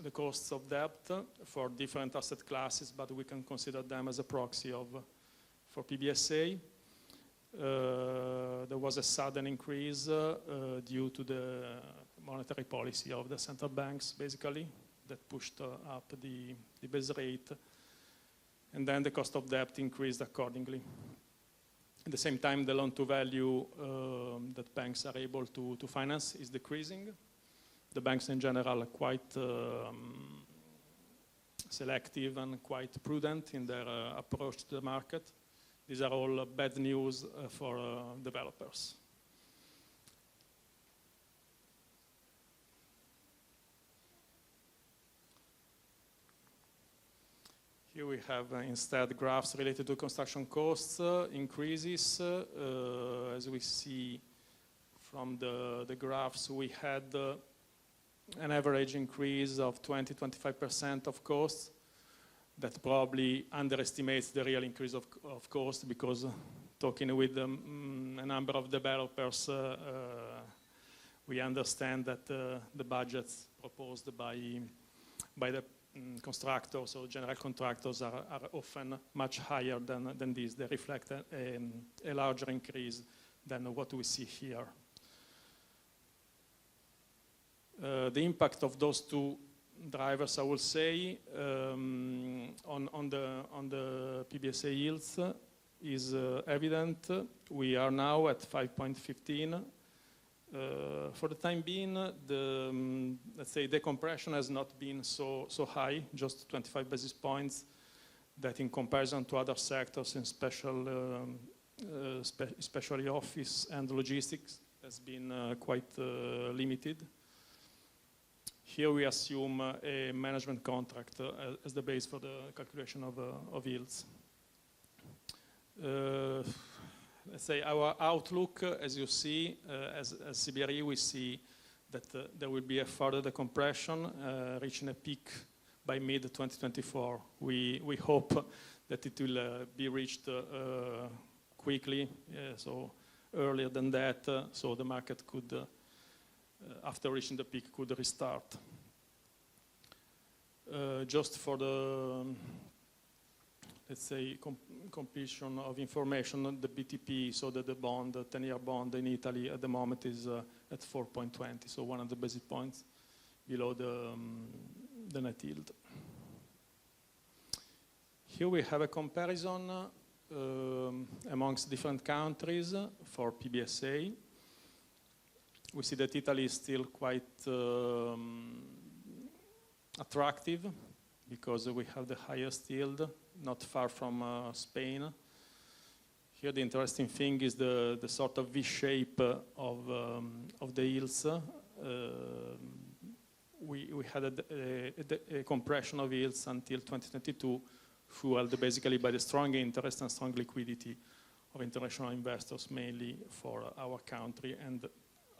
the costs of debt for different asset classes, but we can consider them as a proxy for PBSA. There was a sudden increase due to the monetary policy of the central banks, basically, that pushed up the base rate. And then the cost of debt increased accordingly. At the same time, the loan-to-value that banks are able to finance is decreasing. The banks in general are quite selective and quite prudent in their approach to the market. These are all bad news for developers. Here we have instead graphs related to construction costs increases. As we see from the graphs, we had an average increase of 20-25% of costs. That probably underestimates the real increase of cost, because talking with a number of developers, we understand that the budgets proposed by the constructors or general contractors are often much higher than this. They reflect a larger increase than what we see here. The impact of those 2 drivers, I will say, on the PBSA yields is evident. We are now at 5.15. For the time being, let's say the compression has not been so high, just 25 basis points, that in comparison to other sectors, in especially office and logistics, has been quite limited. Here we assume a management contract as the base for the calculation of yields. Let's say our outlook, as you see, as CBRE, we see that there will be a further decompression, reaching a peak by mid-2024. We hope that it will be reached quickly, so earlier than that, so the market could, after reaching the peak, could restart. Just for the, let's say, completion of information, the BTP, so that the bond, the 10-year bond in Italy at the moment is at 4.20, so 100 basis points below the net yield. Here we have a comparison amongst different countries for PBSA. we see that Italy is still quite attractive because we have the highest yield, not far from Spain. Here the interesting thing is the sort of V-shape of the yields. We had a compression of yields until 2022, fueled basically by the strong interest and strong liquidity of international investors, mainly for our country and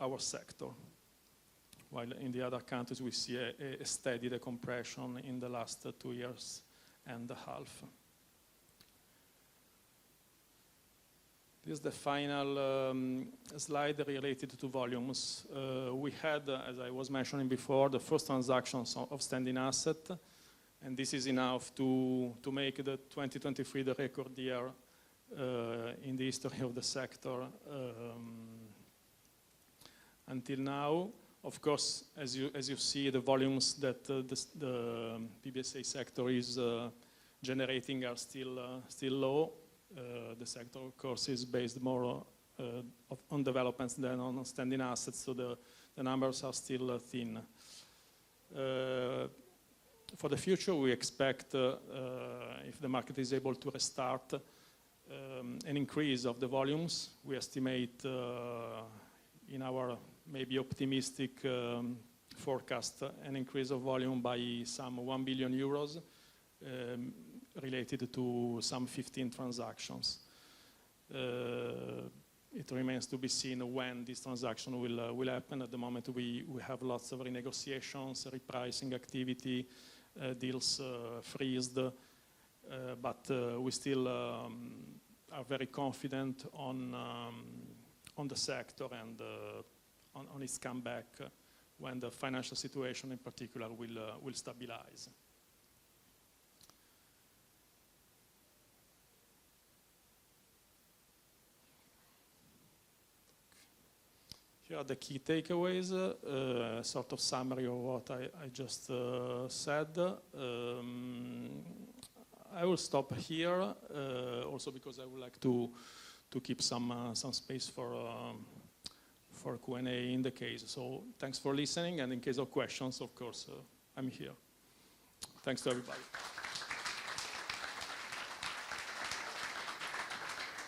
our sector. While in the other countries we see a steady decompression in the last 2 years and a half. This is the final slide related to volumes. We had, as I was mentioning before, the first transactions of standing asset, and this is enough to make the 2023 the record year in the history of the sector until now. Of course, as you see, the volumes that the PBSA sector is generating are still low. The sector, of course, is based more on developments than on standing assets, so the numbers are still thin. For the future, we expect, if the market is able to restart, an increase of the volumes. We estimate in our maybe optimistic forecast an increase of volume by some 1 billion euros. Related to some 15 transactions. It remains to be seen when this transaction will happen. At the moment we have lots of renegotiations, repricing activity, deals freezed, but we still are very confident on the sector and on its comeback when the financial situation in particular will stabilize. Here are the key takeaways, sort of summary of what I just said. I will stop here, also because I would like to keep some space for Q&A in the case. So thanks for listening, and in case of questions, of course, I'm here. Thanks to everybody.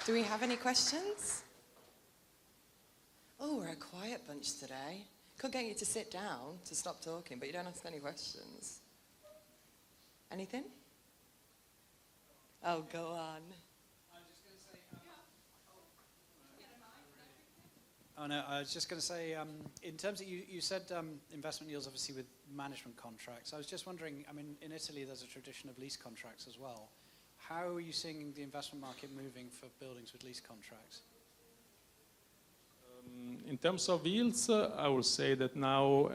Do we have any questions? Oh, we're a quiet bunch today. Could get you to sit down to stop talking, but you don't ask any questions. Anything? Oh, go on. Oh no, I was just going to say, in terms of, you said investment yields obviously with management contracts. I was just wondering, I mean, in Italy there's a tradition of lease contracts as well. How are you seeing the investment market moving for buildings with lease contracts? In terms of yields, I would say that now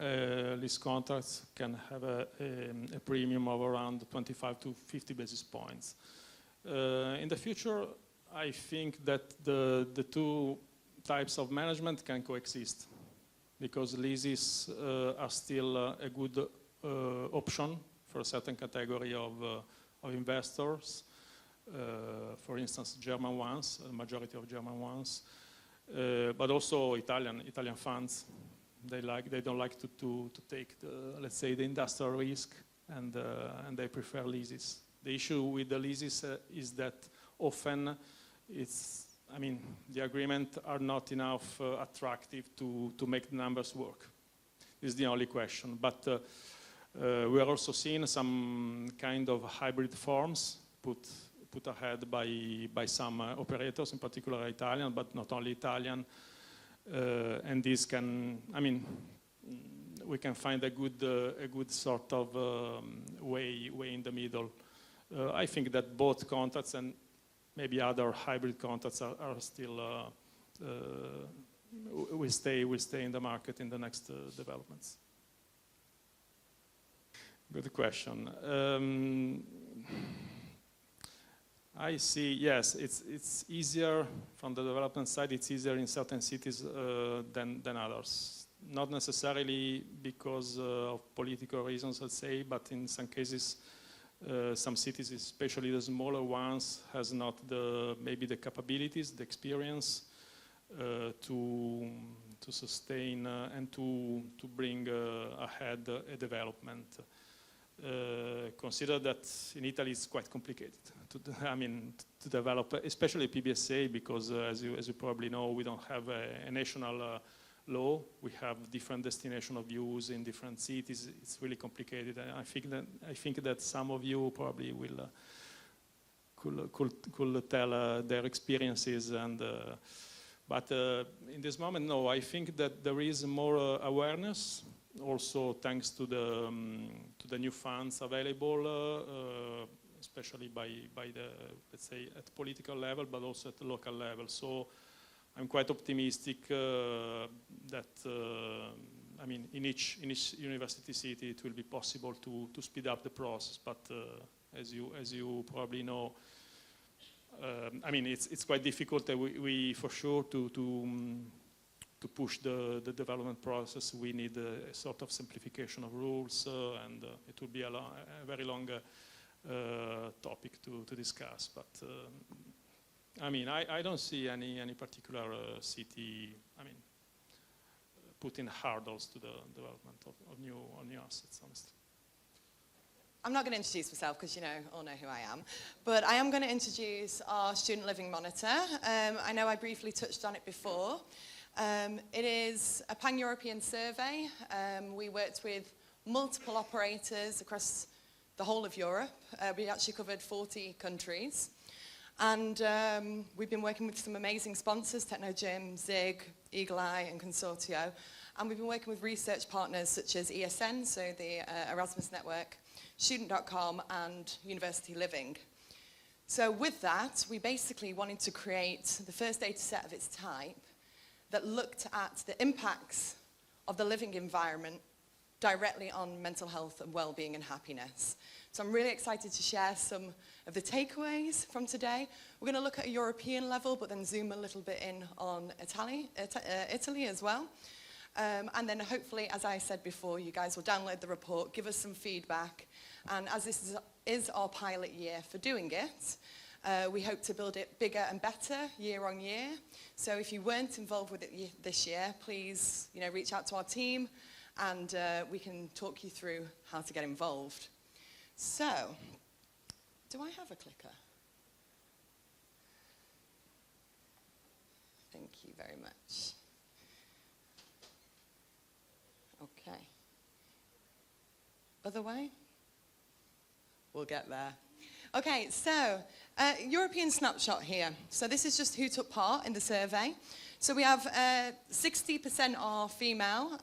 lease contracts can have a premium of around 25 to 50 basis points. In the future, I think that the two types of management can coexist, because leases are still a good option for a certain category of investors. For instance, German ones, a majority of German ones. But also Italian funds, they don't like to take let's say the industrial risk, and they prefer leases. The issue with the leases is that often the agreement are not enough attractive to make the numbers work. This is the only question. But we are also seeing some kind of hybrid forms put ahead by some operators, in particular Italian, but not only Italian. And this can, we can find a good sort of way in the middle. I think that both contracts and maybe other hybrid contracts are still will stay in the market in the next developments. Good question. I see, yes, it's easier from the development side, it's easier in certain cities than others. Not necessarily because of political reasons, let's say, but in some cases, some cities, especially the smaller ones, has not maybe the capabilities, the experience, to sustain and to bring ahead a development. Consider that in Italy it's quite complicated to develop, especially PBSA, because as you probably know, we don't have a national law. We have different destination of use in different cities. It's really complicated. And I think that some of you probably will could tell their experiences and. But in this moment, no. I think that there is more awareness, also thanks to the new funds available, especially by the, let's say, at political level, but also at the local level. So I'm quite optimistic that in each university city it will be possible to speed up the process. But as you probably know. It's quite difficult. We for sure to push the development process. We need a sort of simplification of rules, and it will be a very long topic to discuss. But I don't see any particular city. Putting hurdles to the development of new assets, honestly. I'm not going to introduce myself because you all know who I am, but I am going to introduce our Student Living Monitor. I know I briefly touched on it before. It is a pan-European survey. We worked with multiple operators across the whole of Europe. We actually covered 40 countries. And we've been working with some amazing sponsors, Technogym, Zig, Eagle Eye, and Consortio. And we've been working with research partners such as ESN, so the Erasmus Network, Student.com, and University Living. So with that, we basically wanted to create the first data set of its type that looked at the impacts of the living environment directly on mental health and well-being and happiness. So I'm really excited to share some of the takeaways from today. We're going to look at a European level, but then zoom a little bit in on Italy as well. And then hopefully, as I said before, you guys will download the report, give us some feedback. And as this is our pilot year for doing it, we hope to build it bigger and better year on year. So if you weren't involved with it this year, please reach out to our team and we can talk you through how to get involved. So, do I have a clicker? Thank you very much. Okay. Other way? We'll get there. Okay, so European snapshot here. So this is just who took part in the survey. So we have 60% are female,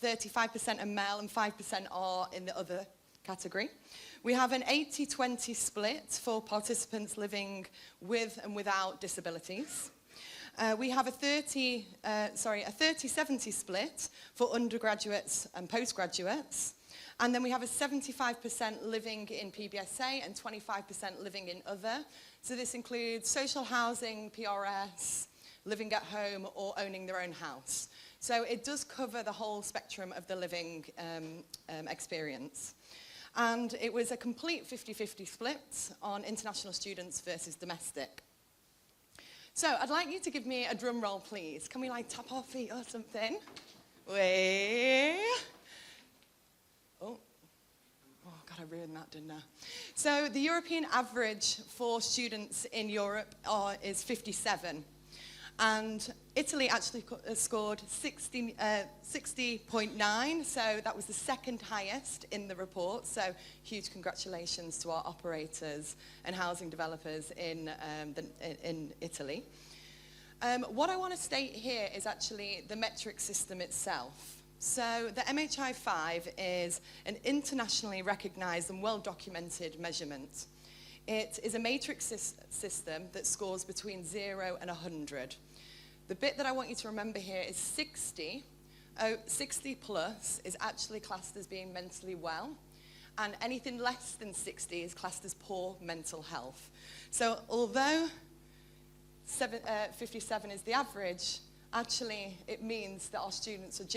35% are male, and 5% are in the other category. We have an 80-20 split for participants living with and without disabilities. We have a 30-70 split for undergraduates and postgraduates. And then we have a 75% living in PBSA and 25% living in other. So this includes social housing, PRS, living at home, or owning their own house. So it does cover the whole spectrum of the living experience. And it was a complete 50-50 split on international students versus domestic. So I'd like you to give me a drum roll, please. Can we tap our feet or something? Oh God, I ruined that, didn't I? So the European average for students in Europe is 57. And Italy actually scored 60.9, so that was the second highest in the report. So huge congratulations to our operators and housing developers in Italy. What I want to state here is actually the metric system itself. So the MHI-5 is an internationally recognized and well-documented measurement. It is a matrix system that scores between 0 and 100. The bit that I want you to remember here is 60. 60 plus is actually classed as being mentally well, and anything less than 60 is classed as poor mental health. So although 57 is the average, actually it means that our students are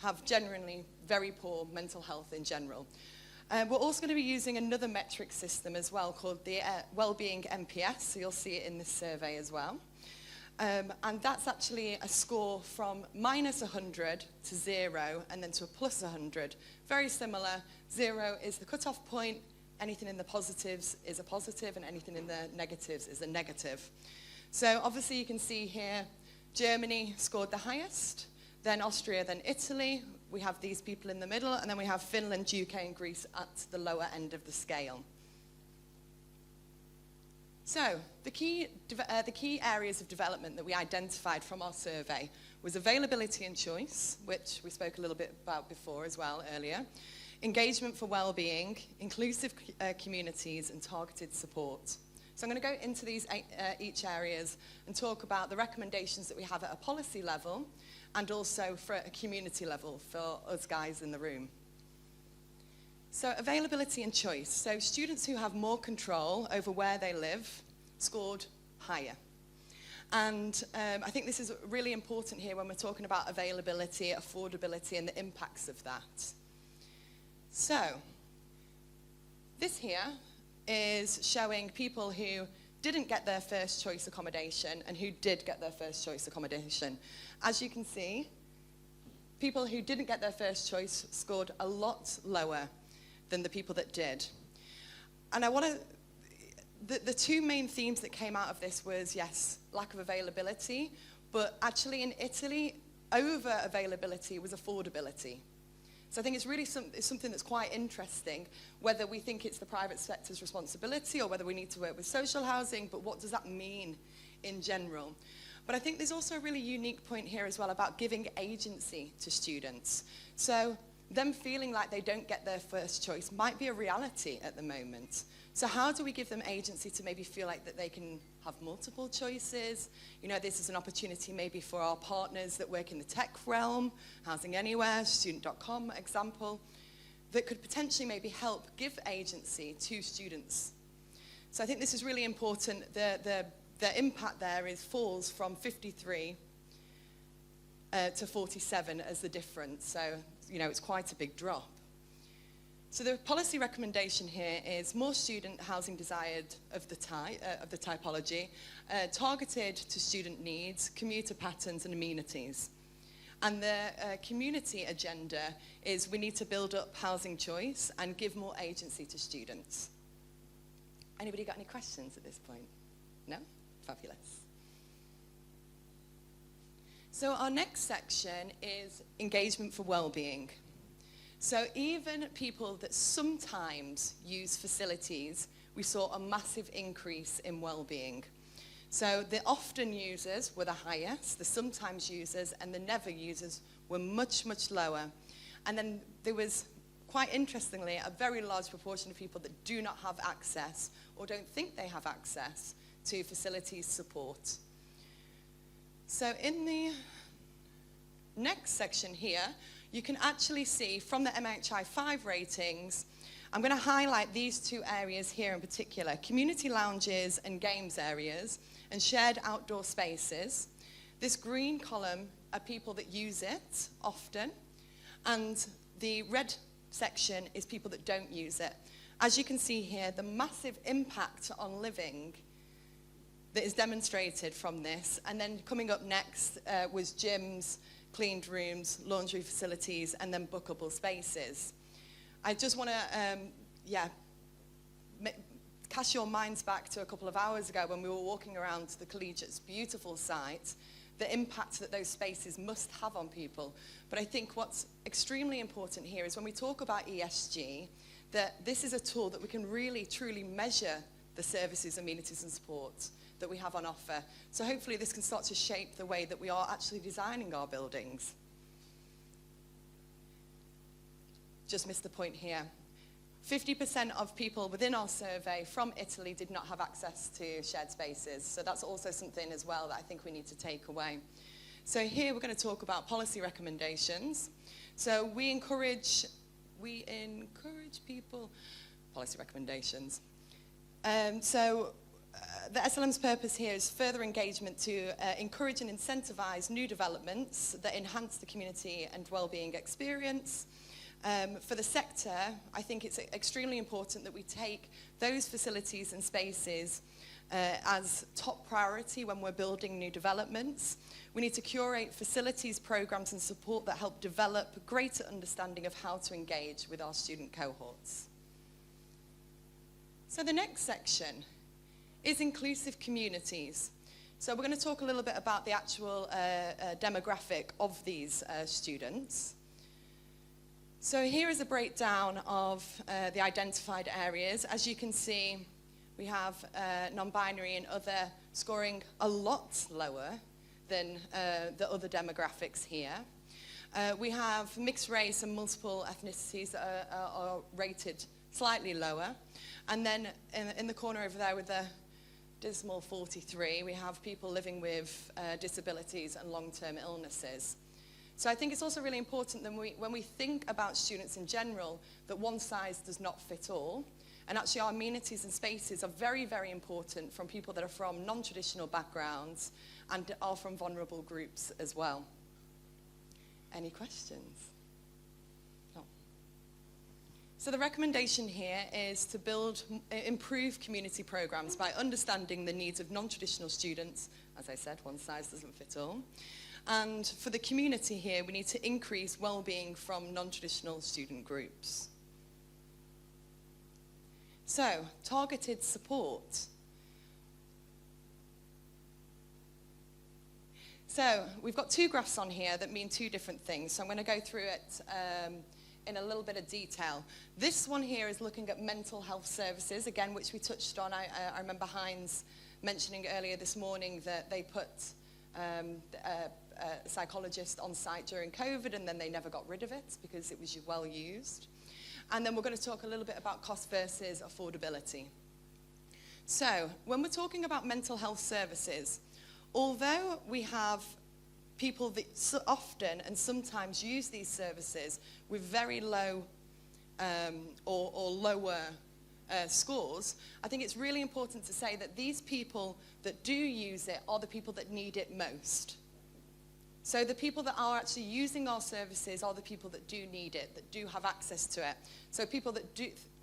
have generally very poor mental health in general. We're also going to be using another metric system as well called the Wellbeing NPS, so you'll see it in this survey as well. And that's actually a score from -100 to 0, and then to a +100. Very similar. 0 is the cutoff point. Anything in the positives is a positive, and anything in the negatives is a negative. So obviously you can see here, Germany scored the highest, then Austria, then Italy. We have these people in the middle, and then we have Finland, UK, and Greece at the lower end of the scale. So the key areas of development that we identified from our survey was availability and choice, which we spoke a little bit about before as well earlier, engagement for well-being, inclusive communities, and targeted support. So I'm going to go into these each areas and talk about the recommendations that we have at a policy level and also for a community level for us guys in the room. So availability and choice. So students who have more control over where they live scored higher. And I think this is really important here when we're talking about availability, affordability, and the impacts of that. So this here is showing people who didn't get their first choice accommodation and who did get their first choice accommodation. As you can see, people who didn't get their first choice scored a lot lower than the people that did. And I want to, the two main themes that came out of this was, yes, lack of availability, but actually in Italy, over availability was affordability. So I think it's really something that's quite interesting, whether we think it's the private sector's responsibility or whether we need to work with social housing, but what does that mean in general? But I think there's also a really unique point here as well about giving agency to students. So them feeling like they don't get their first choice might be a reality at the moment. So how do we give them agency to maybe feel like that they can have multiple choices? You know, this is an opportunity maybe for our partners that work in the tech realm, Housing Anywhere, Student.com example, that could potentially maybe help give agency to students. So I think this is really important. The impact there falls from 53 to 47 as the difference. So, you know, it's quite a big drop. So the policy recommendation here is more student housing desired of the typology, targeted to student needs, commuter patterns, and amenities. And the community agenda is we need to build up housing choice and give more agency to students. Anybody got any questions at this point? No? Fabulous. So our next section is engagement for well-being. So even people that sometimes use facilities, we saw a massive increase in well-being. So the often users were the highest, the sometimes users and the never users were much, much lower. And then there was, quite interestingly, a very large proportion of people that do not have access or don't think they have access to facilities support. So in the next section here, you can actually see from the MHI 5 ratings, I'm going to highlight these two areas here in particular, community lounges and games areas and shared outdoor spaces. This green column are people that use it often, and the red section is people that don't use it. As you can see here, the massive impact on living that is demonstrated from this, and then coming up next was gyms, cleaned rooms, laundry facilities, and then bookable spaces. I just want to, cast your minds back to a couple of hours ago when we were walking around the Collegiate's beautiful site, the impact that those spaces must have on people. But I think what's extremely important here is when we talk about ESG, that this is a tool that we can really, truly measure the services, amenities, and support that we have on offer. So hopefully this can start to shape the way that we are actually designing our buildings. Just missed the point here. 50% of people within our survey from Italy did not have access to shared spaces. So that's also something as well that I think we need to take away. So here we're going to talk about policy recommendations. So we encourage people, policy recommendations. The SLM's purpose here is further engagement to encourage and incentivize new developments that enhance the community and well-being experience. For the sector, I think it's extremely important that we take those facilities and spaces as top priority when we're building new developments. We need to curate facilities, programs, and support that help develop a greater understanding of how to engage with our student cohorts. So the next section is inclusive communities. So we're going to talk a little bit about the actual demographic of these students. So here is a breakdown of the identified areas. As you can see, we have non-binary and other scoring a lot lower than the other demographics here. We have mixed race and multiple ethnicities that are rated slightly lower. And then in the corner over there with the dismal 43, we have people living with disabilities and long-term illnesses. So I think it's also really important that when we think about students in general, that one size does not fit all. And actually our amenities and spaces are very, very important from people that are from non-traditional backgrounds and are from vulnerable groups as well. Any questions? No. So the recommendation here is to improve community programs by understanding the needs of non-traditional students. As I said, one size doesn't fit all. And for the community here, we need to increase well-being from non-traditional student groups. So, targeted support. So, we've got two graphs on here that mean two different things. So I'm going to go through it in a little bit of detail. This one here is looking at mental health services, again, which we touched on. I remember Heinz mentioning earlier this morning that they put a psychologist on site during COVID and then they never got rid of it because it was well used. And then we're going to talk a little bit about cost versus affordability. So, when we're talking about mental health services, although we have people that so often and sometimes use these services with very low or lower scores, I think it's really important to say that these people that do use it are the people that need it most. So the people that are actually using our services are the people that do need it, that do have access to it. So people that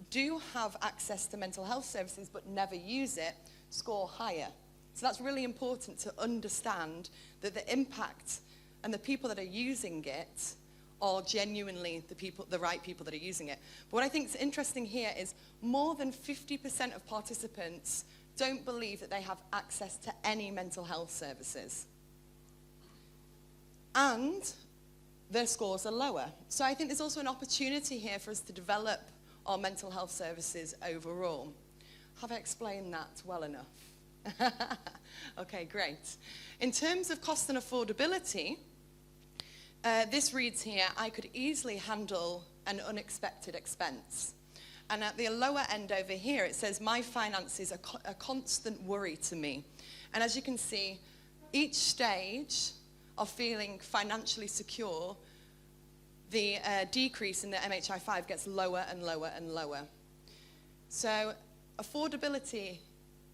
do have access to mental health services but never use it score higher. So that's really important to understand that the impact and the people that are using it are genuinely the right people that are using it. But what I think is interesting here is more than 50% of participants don't believe that they have access to any mental health services. And their scores are lower. So I think there's also an opportunity here for us to develop our mental health services overall. Have I explained that well enough? Okay, great. In terms of cost and affordability, this reads here, I could easily handle an unexpected expense. And at the lower end over here, it says, my finances are a constant worry to me. And as you can see, each stage of feeling financially secure, the decrease in the MHI-5 gets lower and lower and lower. So affordability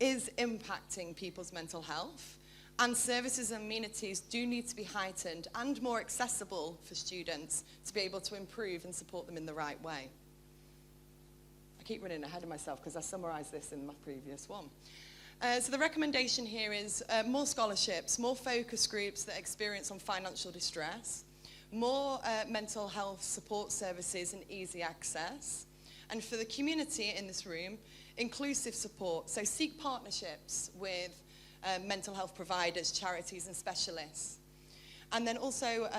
is impacting people's mental health, and services and amenities do need to be heightened and more accessible for students to be able to improve and support them in the right way. I keep running ahead of myself because I summarized this in my previous one. So the recommendation here is more scholarships, more focus groups that experience on financial distress, more mental health support services and easy access, and for the community in this room, inclusive support. So seek partnerships with mental health providers, charities and specialists. And then also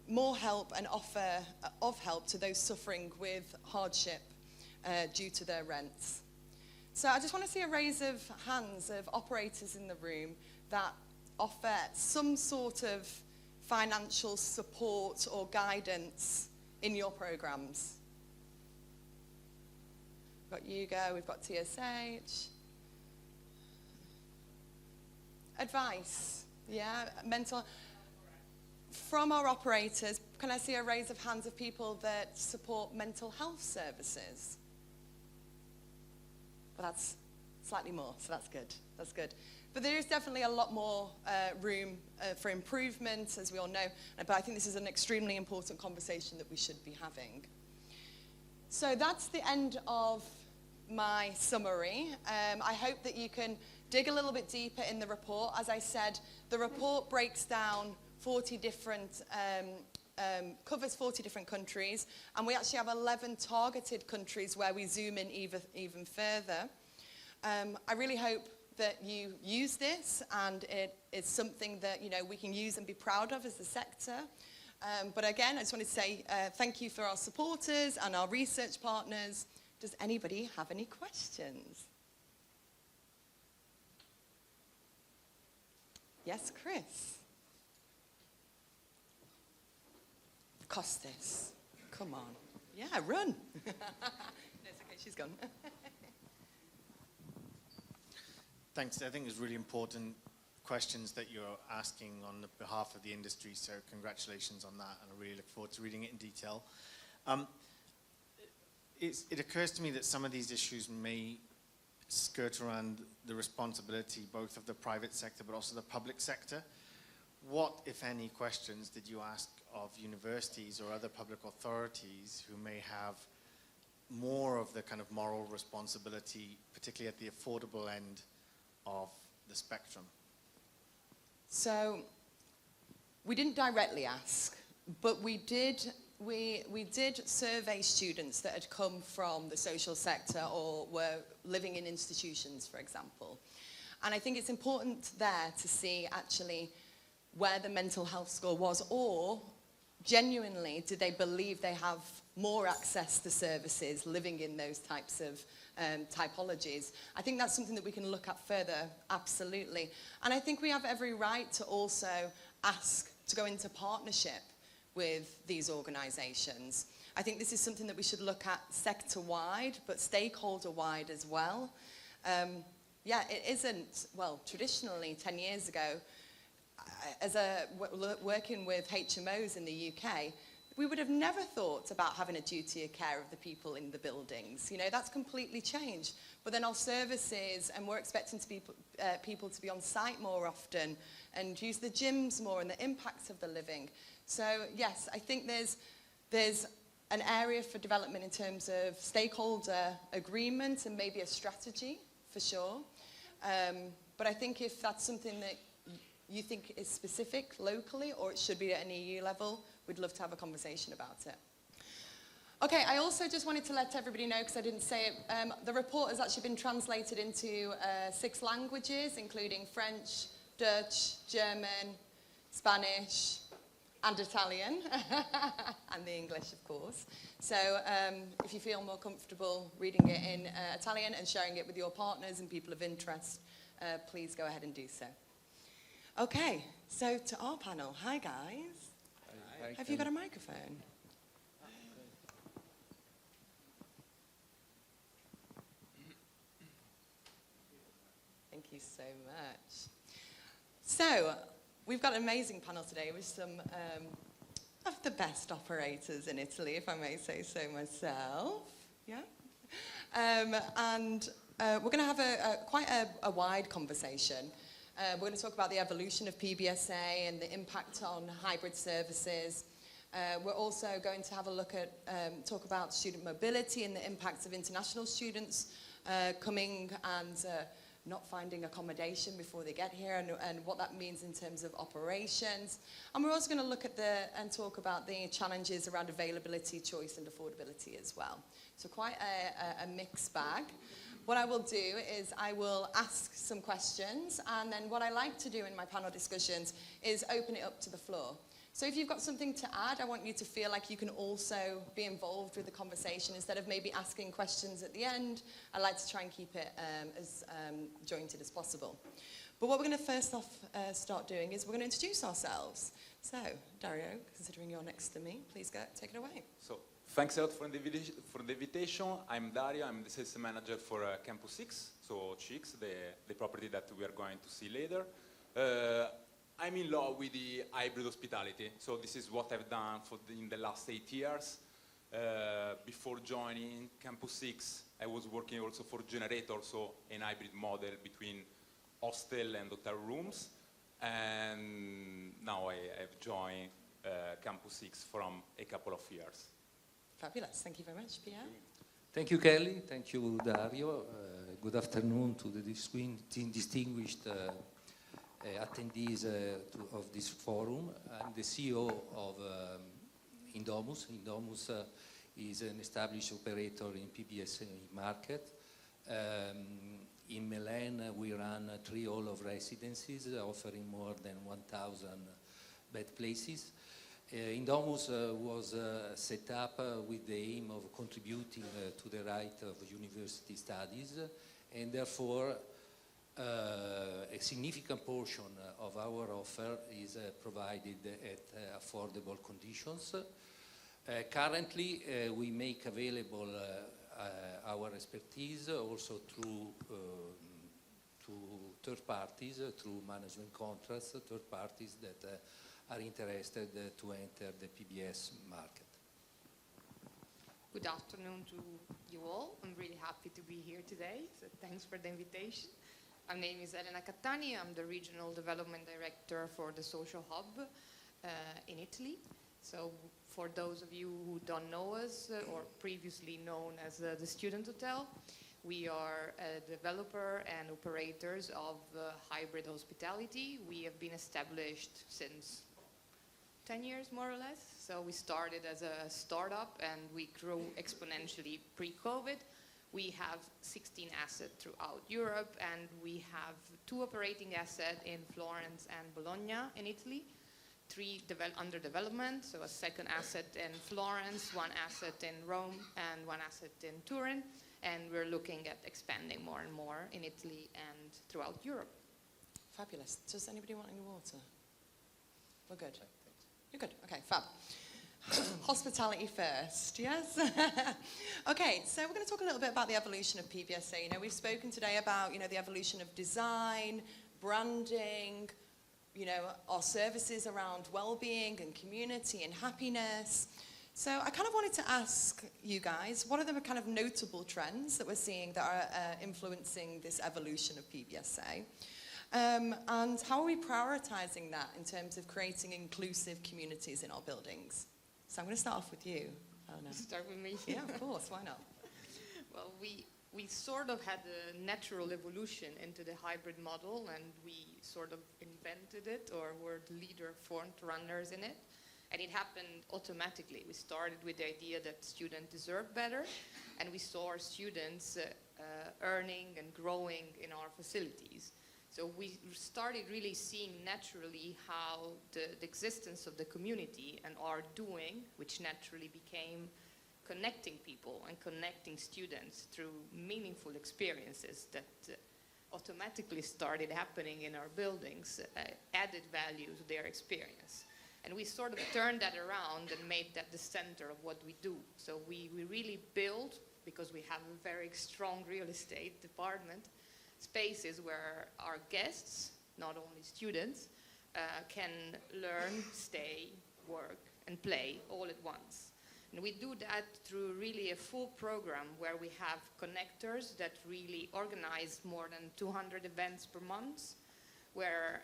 more help and offer of help to those suffering with hardship due to their rents. So I just want to see a raise of hands of operators in the room that offer some sort of financial support or guidance in your programs. We've got YouGo, we've got TSH. Advice, yeah, mental. From our operators, can I see a raise of hands of people that support mental health services? Well, that's slightly more, so that's good. That's good. But there is definitely a lot more room for improvement, as we all know. But I think this is an extremely important conversation that we should be having. So that's the end of my summary. I hope that you can dig a little bit deeper in the report. As I said, the report breaks down 40 different, covers 40 different countries, and we actually have 11 targeted countries where we zoom in even further. I really hope that you use this, and it is something that we can use and be proud of as a sector. But again, I just wanted to say thank you for our supporters and our research partners. Does anybody have any questions? Yes, Chris. Costas, come on. Yeah, run. No, it's okay, she's gone. Thanks. I think it's really important questions that you're asking on the behalf of the industry, so congratulations on that, and I really look forward to reading it in detail. It occurs to me that some of these issues may skirt around the responsibility both of the private sector but also the public sector. What, if any, questions did you ask of universities or other public authorities who may have more of the kind of moral responsibility, particularly at the affordable end of the spectrum? So we didn't directly ask, but we did survey students that had come from the social sector or were living in institutions, for example. And I think it's important there to see actually where the mental health score was, or genuinely did they believe they have more access to services living in those types of typologies. I think that's something that we can look at further, absolutely. And I think we have every right to also ask to go into partnership with these organisations. I think this is something that we should look at sector-wide, but stakeholder-wide as well. Yeah, it isn't, well, traditionally, 10 years ago, working with HMOs in the UK, we would have never thought about having a duty of care of the people in the buildings. That's completely changed. But then our services, and we're expecting people to be on site more often and use the gyms more and the impacts of the living. So yes, I think there's an area for development in terms of stakeholder agreement and maybe a strategy, for sure. But I think if that's something that you think is specific locally, or it should be at an EU level, we'd love to have a conversation about it. Okay, I also just wanted to let everybody know, because I didn't say it, the report has actually been translated into 6 languages, including French, Dutch, German, Spanish, and Italian, and the English, of course. So if you feel more comfortable reading it in Italian and sharing it with your partners and people of interest, please go ahead and do so. Okay, so to our panel. Hi, guys. Hi. Have you got a microphone? Thank you so much. So, we've got an amazing panel today with some of the best operators in Italy, if I may say so myself. Yeah? And we're going to have quite a wide conversation. We're going to talk about the evolution of PBSA and the impact on hybrid services. We're also going to have a look at, talk about student mobility and the impacts of international students coming and not finding accommodation before they get here, and what that means in terms of operations. And we're also going to look at and talk about the challenges around availability, choice, and affordability as well. So quite a mixed bag. What I will do is I will ask some questions, and then what I like to do in my panel discussions is open it up to the floor. So if you've got something to add, I want you to feel like you can also be involved with the conversation instead of maybe asking questions at the end. I like to try and keep it as jointed as possible. But what we're going to first off start doing is we're going to introduce ourselves. So, Dario, considering you're next to me, please take it away. So, thanks a lot for the invitation. I'm Dario. I'm the sales manager for Campus 6, so CX, the property that we are going to see later. I'm in love with the hybrid hospitality, so this is what I've done in the last 8 years. Before joining Campus 6, I was working also for Generator, so an hybrid model between hostel and hotel rooms. And now I have joined Campus 6 from a couple of years. Fabulous. Thank you very much, Pierre. Thank you, Kelly. Thank you, Dario. good afternoon to the distinguished attendees of this forum. I'm the CEO of Indomus. Indomus is an established operator in PBSA market. In Milan, we run 3 hall of residencies, offering more than 1,000 bed places. Indomus was set up with the aim of contributing to the right of university studies, and therefore a significant portion of our offer is provided at affordable conditions. Currently, we make available our expertise also through third parties, through management contracts, third parties that are interested to enter the PBS market. Good afternoon to you all. I'm really happy to be here today, so thanks for the invitation. My name is Elena Cattani. I'm the Regional Development Director for the Social Hub in Italy. So for those of you who don't know us or previously known as the Student Hotel, we are a developer and operators of hybrid hospitality. We have been established since 10 years, more or less. So we started as a startup and we grew exponentially pre-COVID. We have 16 assets throughout Europe, and we have 2 operating assets in Florence and Bologna in Italy, 3 under development, so a second asset in Florence, 1 asset in Rome, and 1 asset in Turin. And we're looking at expanding more and more in Italy and throughout Europe. Fabulous. Does anybody want any water? We're good. You're good. Okay, fab. Hospitality first, yes? Okay, so we're going to talk a little bit about the evolution of PBSA. You know, we've spoken today about, the evolution of design, branding, our services around well-being and community and happiness. So I kind of wanted to ask you guys, what are the kind of notable trends that we're seeing that are influencing this evolution of PBSA? And how are we prioritizing that in terms of creating inclusive communities in our buildings? So I'm going to start off with you, Elena. Start with me? Yeah, of course, why not? Well, we sort of had a natural evolution into the hybrid model, and we sort of invented it, or were the leader front runners in it. And it happened automatically. We started with the idea that students deserve better, and we saw our students earning and growing in our facilities. So we started really seeing naturally how the existence of the community and our doing, which naturally became connecting people and connecting students through meaningful experiences that automatically started happening in our buildings, added value to their experience. And we sort of turned that around and made that the center of what we do. So we really build, because we have a very strong real estate department, spaces where our guests, not only students, can learn, stay, work, and play all at once. And we do that through really a full program where we have connectors that really organize more than 200 events per month, where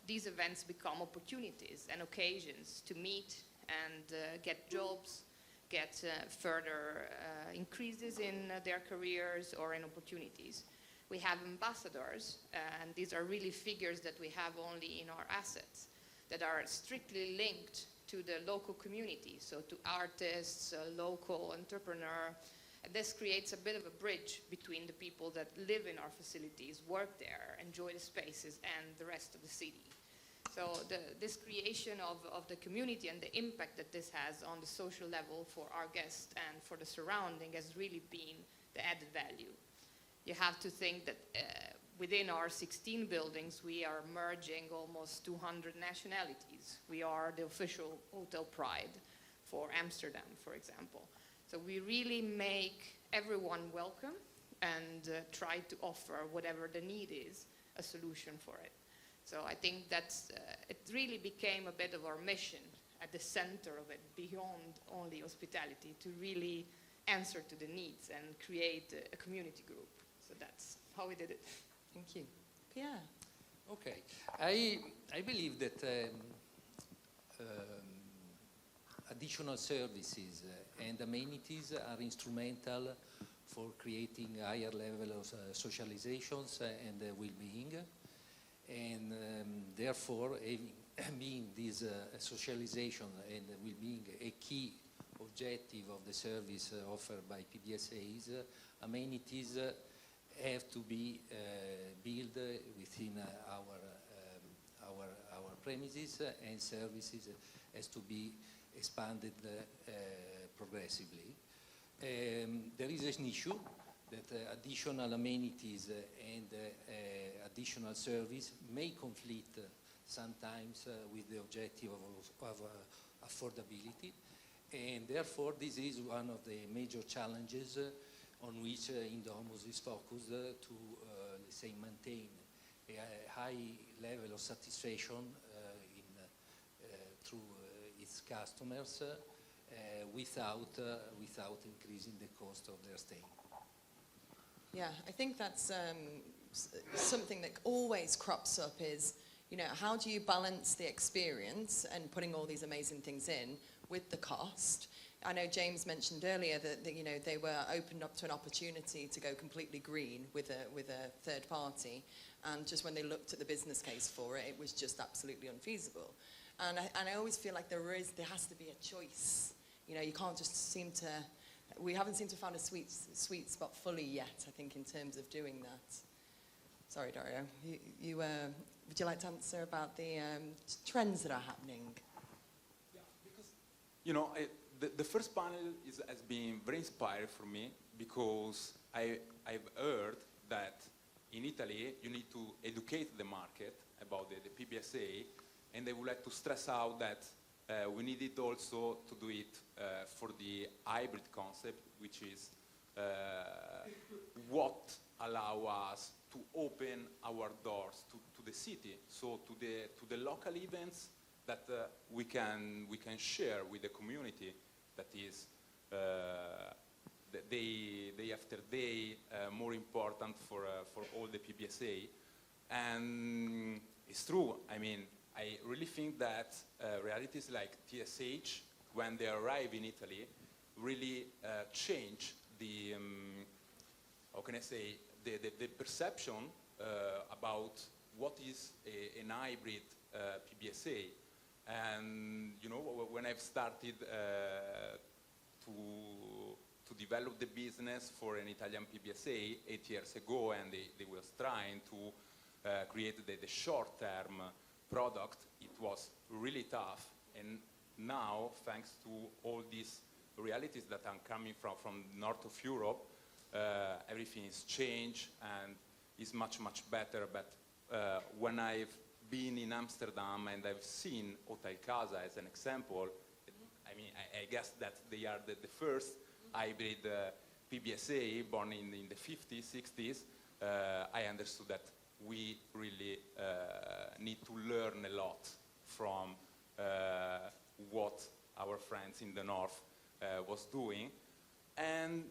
these events become opportunities and occasions to meet and get jobs, get further increases in their careers or in opportunities. We have ambassadors, and these are really figures that we have only in our assets that are strictly linked to the local community, so to artists, local entrepreneur. And this creates a bit of a bridge between the people that live in our facilities, work there, enjoy the spaces, and the rest of the city. So this creation of the community and the impact that this has on the social level for our guests and for the surrounding has really been the added value. You have to think that within our 16 buildings, we are merging almost 200 nationalities. We are the official Hotel Pride for Amsterdam, for example. So we really make everyone welcome and try to offer whatever the need is, a solution for it. So I think that's, it really became a bit of our mission at the center of it, beyond only hospitality, to really answer to the needs and create a community group. So that's how we did it. Thank you. Pierre. Okay. I believe that additional services and amenities are instrumental for creating a higher level of socializations and well-being. And therefore, being this socialization and well-being a key objective of the service offered by PBSAs, amenities have to be built within our premises, and services has to be expanded progressively. There is an issue that additional amenities and additional service may conflict sometimes with the objective of affordability, and therefore this is one of the major challenges on which Indomus is focused to, let's say, maintain a high level of satisfaction through its customers without increasing the cost of their stay. Yeah, I think that's something that always crops up is, you know, how do you balance the experience and putting all these amazing things in with the cost? I know James mentioned earlier that you know, they were opened up to an opportunity to go completely green with a third party, and just when they looked at the business case for it, it was just absolutely unfeasible. And I always feel like there has to be a choice. You know, you can't just seem to. We haven't seemed to find a sweet spot fully yet, I think, in terms of doing that. Sorry, Dario. Would you like to answer about the trends that are happening? Yeah, because, you know, the first panel has been very inspiring for me, because I've heard that in Italy you need to educate the market about the PBSA, and I would like to stress out that we need it also to do it for the hybrid concept, which is what allow us to open our doors to the city, so to the local events that we can share with the community, that is day after day more important for all the PBSA. And it's true, I mean, I really think that realities like TSH, when they arrive in Italy, really change the, how can I say, the perception about what is an hybrid PBSA. And, you know, when I've started to develop the business for an Italian PBSA 8 years ago, and they were trying to create the short-term product, it was really tough. And now, thanks to all these realities that are coming from north of Europe, everything is changed and is much better. But when I've been in Amsterdam and I've seen Hotel Casa as an example, I mean, I guess that they are the first hybrid PBSA born in the 50s, 60s. I understood that we really need to learn a lot from what our friends in the north was doing. And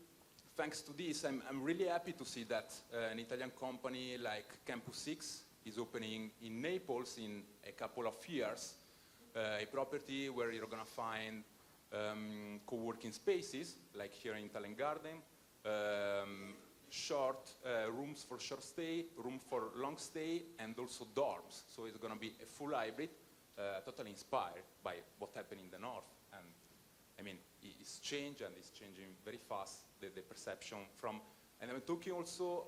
thanks to this, I'm really happy to see that an Italian company like Campus 6 is opening in Naples in a couple of years, a property where you're going to find co-working spaces, like here in Talent Garden, short rooms for short stay, room for long stay, and also dorms. So it's going to be a full hybrid, totally inspired by what happened in the north. And I mean, it's changed, and it's changing very fast, the perception from, and I'm talking also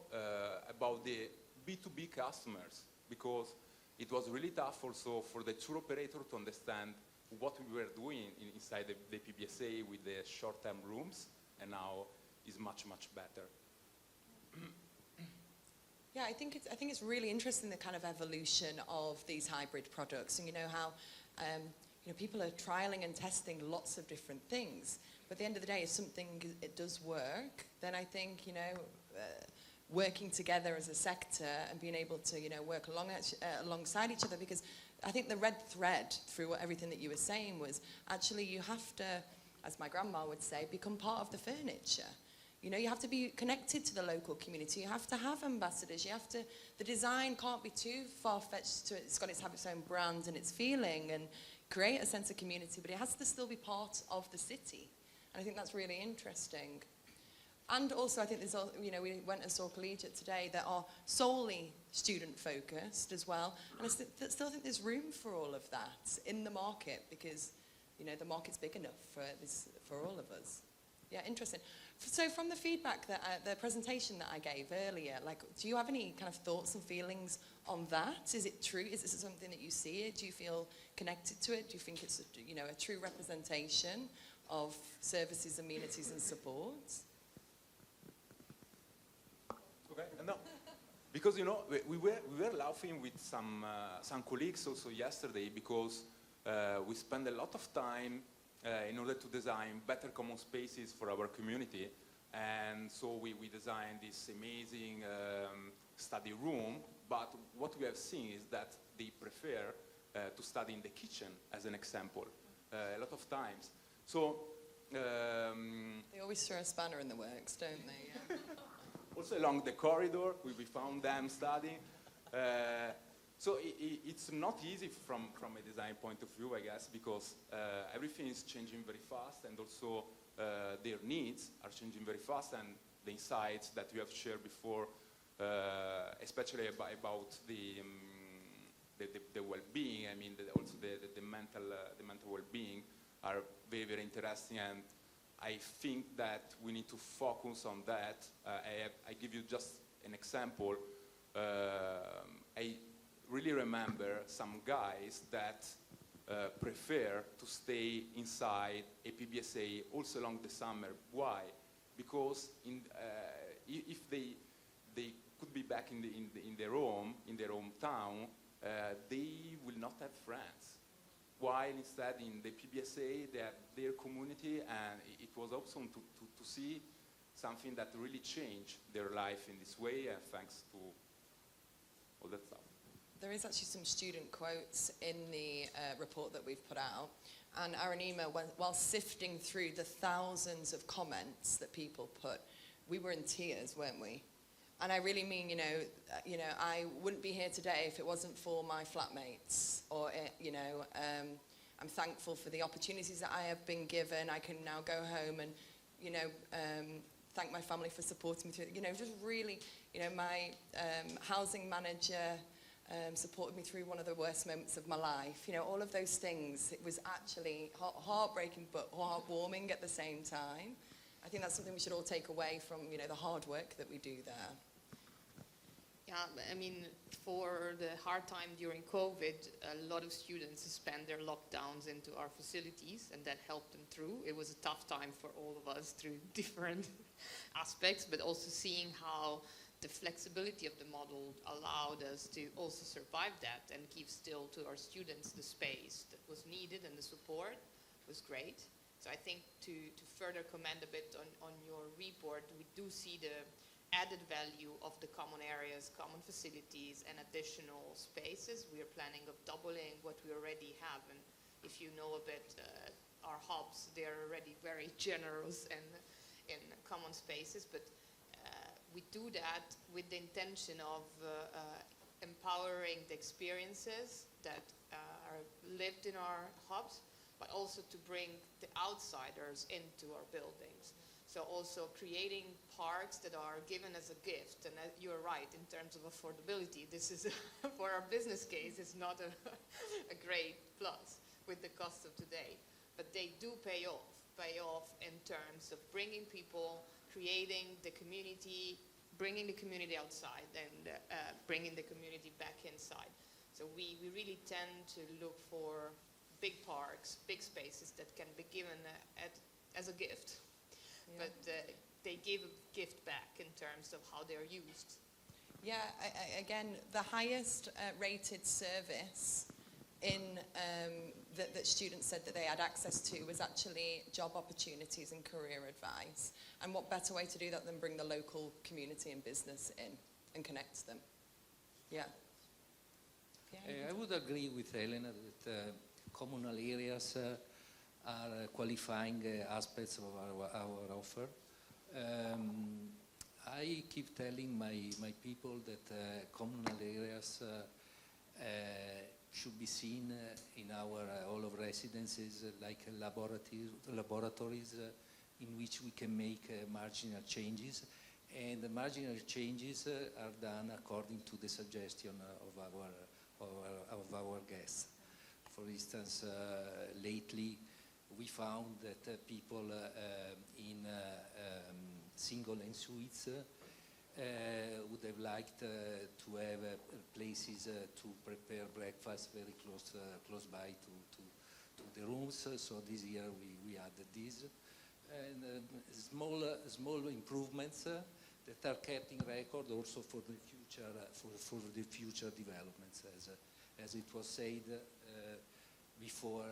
about the B2B customers, because it was really tough also for the tour operator to understand what we were doing inside the PBSA with the short-term rooms, and now is much better. Yeah, I think it's really interesting, the kind of evolution of these hybrid products, and you know how you know, people are trialing and testing lots of different things. But at the end of the day, if something it does work, then I think, you know, working together as a sector and being able to, you know, work alongside each other, because I think the red thread through everything that you were saying was actually you have to, as my grandma would say, become part of the furniture. You know, you have to be connected to the local community. You have to have ambassadors. You have to, the design can't be too far-fetched. It's got to have its own brand and its feeling and create a sense of community, but it has to still be part of the city. And I think that's really interesting. And also, I think there's, we went and saw Collegiate today that are solely student focused as well. And I still think there's room for all of that in the market because, the market's big enough for all of us. Yeah, interesting. So from the feedback the presentation that I gave earlier, do you have any kind of thoughts and feelings on that? Is it true? Is this something that you see? Do you feel connected to it? Do you think it's a true representation of services, amenities, and supports? Okay, no, because we were laughing with some colleagues also yesterday because we spend a lot of time in order to design better common spaces for our community, and so we designed this amazing study room. But what we have seen is that they prefer to study in the kitchen, as an example, a lot of times. So they always throw a spanner in the works, don't they? Yeah. Also along the corridor, we found them studying. So it's not easy from a design point of view, I guess, because everything is changing very fast, and also their needs are changing very fast, and the insights that you have shared before, especially about the well-being, I mean, also the mental well-being are very, very interesting, and I think that we need to focus on that. I give you just an example. I really remember some guys that prefer to stay inside a PBSA also along the summer. Why? Because if they could be back in their home, in their hometown, they will not have friends. While instead in the PBSA, they have their community, and it was awesome to see something that really changed their life in this way, and thanks to all that stuff. There is actually some student quotes in the report that we've put out, and Aranima, while sifting through the thousands of comments that people put, we were in tears, weren't we? And I really mean, I wouldn't be here today if it wasn't for my flatmates, or, I'm thankful for the opportunities that I have been given. I can now go home and, thank my family for supporting me through, just really, my housing manager supported me through one of the worst moments of my life. All of those things, it was actually heartbreaking but heartwarming at the same time. I think that's something we should all take away from, the hard work that we do there. Yeah, I mean, for the hard time during COVID, a lot of students spent their lockdowns into our facilities, and that helped them through. It was a tough time for all of us through different aspects, but also seeing how the flexibility of the model allowed us to also survive that and give still to our students the space that was needed, and the support was great. So I think to further comment a bit on your report, we do see the added value of the common areas, common facilities, and additional spaces. We are planning of doubling what we already have, and if you know a bit, our hubs, they're already very generous in common spaces, but we do that with the intention of empowering the experiences that are lived in our hubs, but also to bring the outsiders into our buildings. So also creating parks that are given as a gift, and you're right, in terms of affordability, this is, for our business case, it's not a great plus with the cost of today, but they do pay off in terms of bringing people, creating the community, bringing the community outside, and bringing the community back inside. So we really tend to look for big parks, big spaces that can be given as a gift. Yeah. But they give a gift back in terms of how they're used. Yeah, again, the highest rated service that students said that they had access to was actually job opportunities and career advice. And what better way to do that than bring the local community and business in and connect them? Yeah. I would agree with Elena that communal areas are qualifying aspects of our offer. I keep telling my people that communal areas should be seen in our all of residences like laboratories, in which we can make marginal changes, and the marginal changes are done according to the suggestion of our guests. For instance, lately we found that people in single and suites would have liked to have places to prepare breakfast very close by to the rooms. So this year we added this. And small improvements that are kept in record also for the future developments, as it was said before.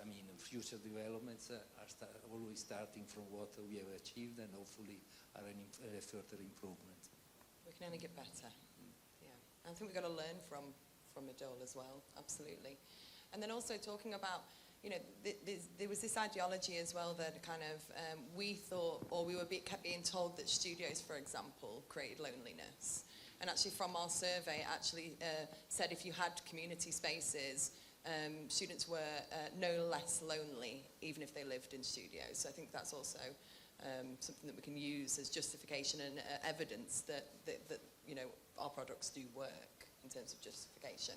I mean, future developments are always starting from what we have achieved, and hopefully are a further improvement. We can only get better. Yeah, I think we've got to learn from Idol as well. Absolutely. And then also talking about, you know, there was this ideology as well that kind of we thought, or we were kept being told that studios, for example, created loneliness. And actually from our survey, actually said if you had community spaces, students were no less lonely, even if they lived in studios. So I think that's also something that we can use as justification and evidence that you know, our products do work in terms of justification.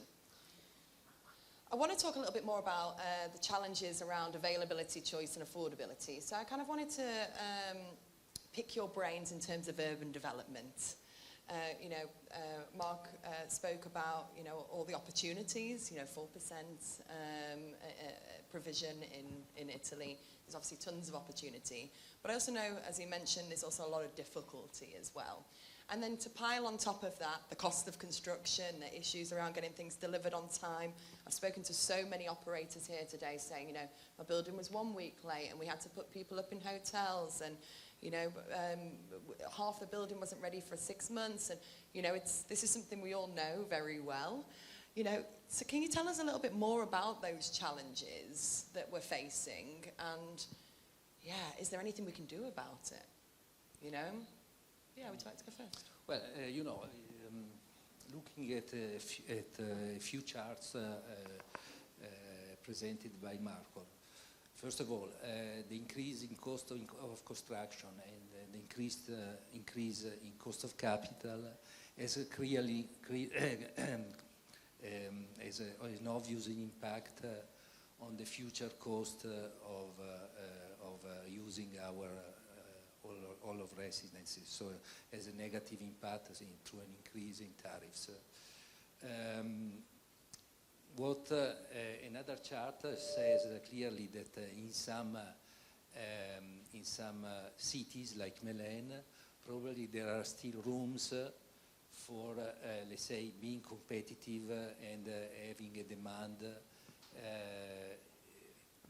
I want to talk a little bit more about the challenges around availability, choice, and affordability. So I kind of wanted to pick your brains in terms of urban development. You know, Mark spoke about, you know, all the opportunities, you know, 4% provision in Italy. There's obviously tons of opportunity. But I also know, as he mentioned, there's also a lot of difficulty as well. And then to pile on top of that, the cost of construction, the issues around getting things delivered on time. I've spoken to so many operators here today saying, you know, my building was 1 week late and we had to put people up in hotels, and, you know, half the building wasn't ready for 6 months. And, you know, this is something we all know very well. You know, so can you tell us a little bit more about those challenges that we're facing? And, yeah, is there anything we can do about it? You know? Yeah, would you like to go first? Well, you know, looking at a few charts presented by Marco. First of all, the increase in cost of construction and the increase in cost of capital has clearly has an obvious impact on the future cost of using our all of residences, so has a negative impact through an increase in tariffs. Another chart says clearly that in some cities like Milan, probably there are still rooms for, let's say, being competitive and having a demand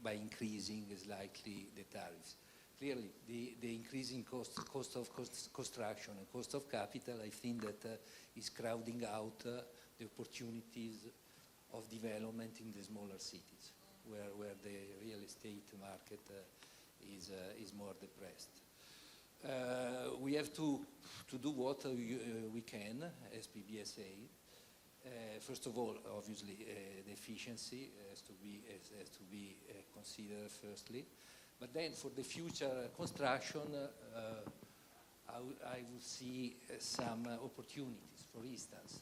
by increasing slightly the tariffs. Clearly, the increasing cost of construction and cost of capital, I think that is crowding out the opportunities of development in the smaller cities, where the real estate market is more depressed. We have to do what we can as PBSA. First of all, obviously, the efficiency has to be considered firstly. But then for the future construction, I would see some opportunities. For instance,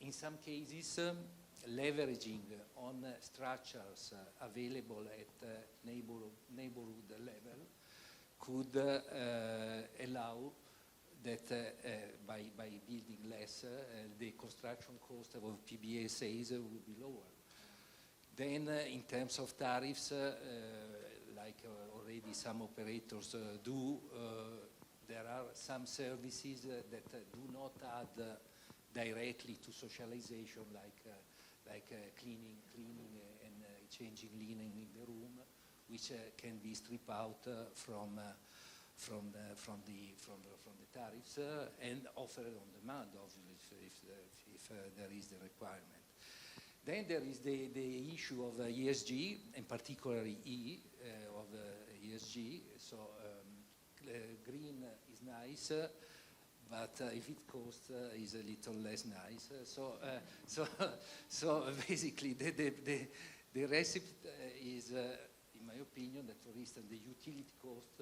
in some cases, leveraging on structures available at neighborhood level could allow that by building less, the construction cost of PBSAs would be lower. Then, in terms of tariffs, like already some operators do, there are some services that do not add directly to socialization, like cleaning and changing linen in the room, which can be stripped out from the tariffs and offered on demand, obviously, if there is the requirement. Then there is the issue of ESG, and particularly E of ESG. So green is nice, but if it costs, is a little less nice. So basically, the recipe in my opinion, that, for instance, the utility cost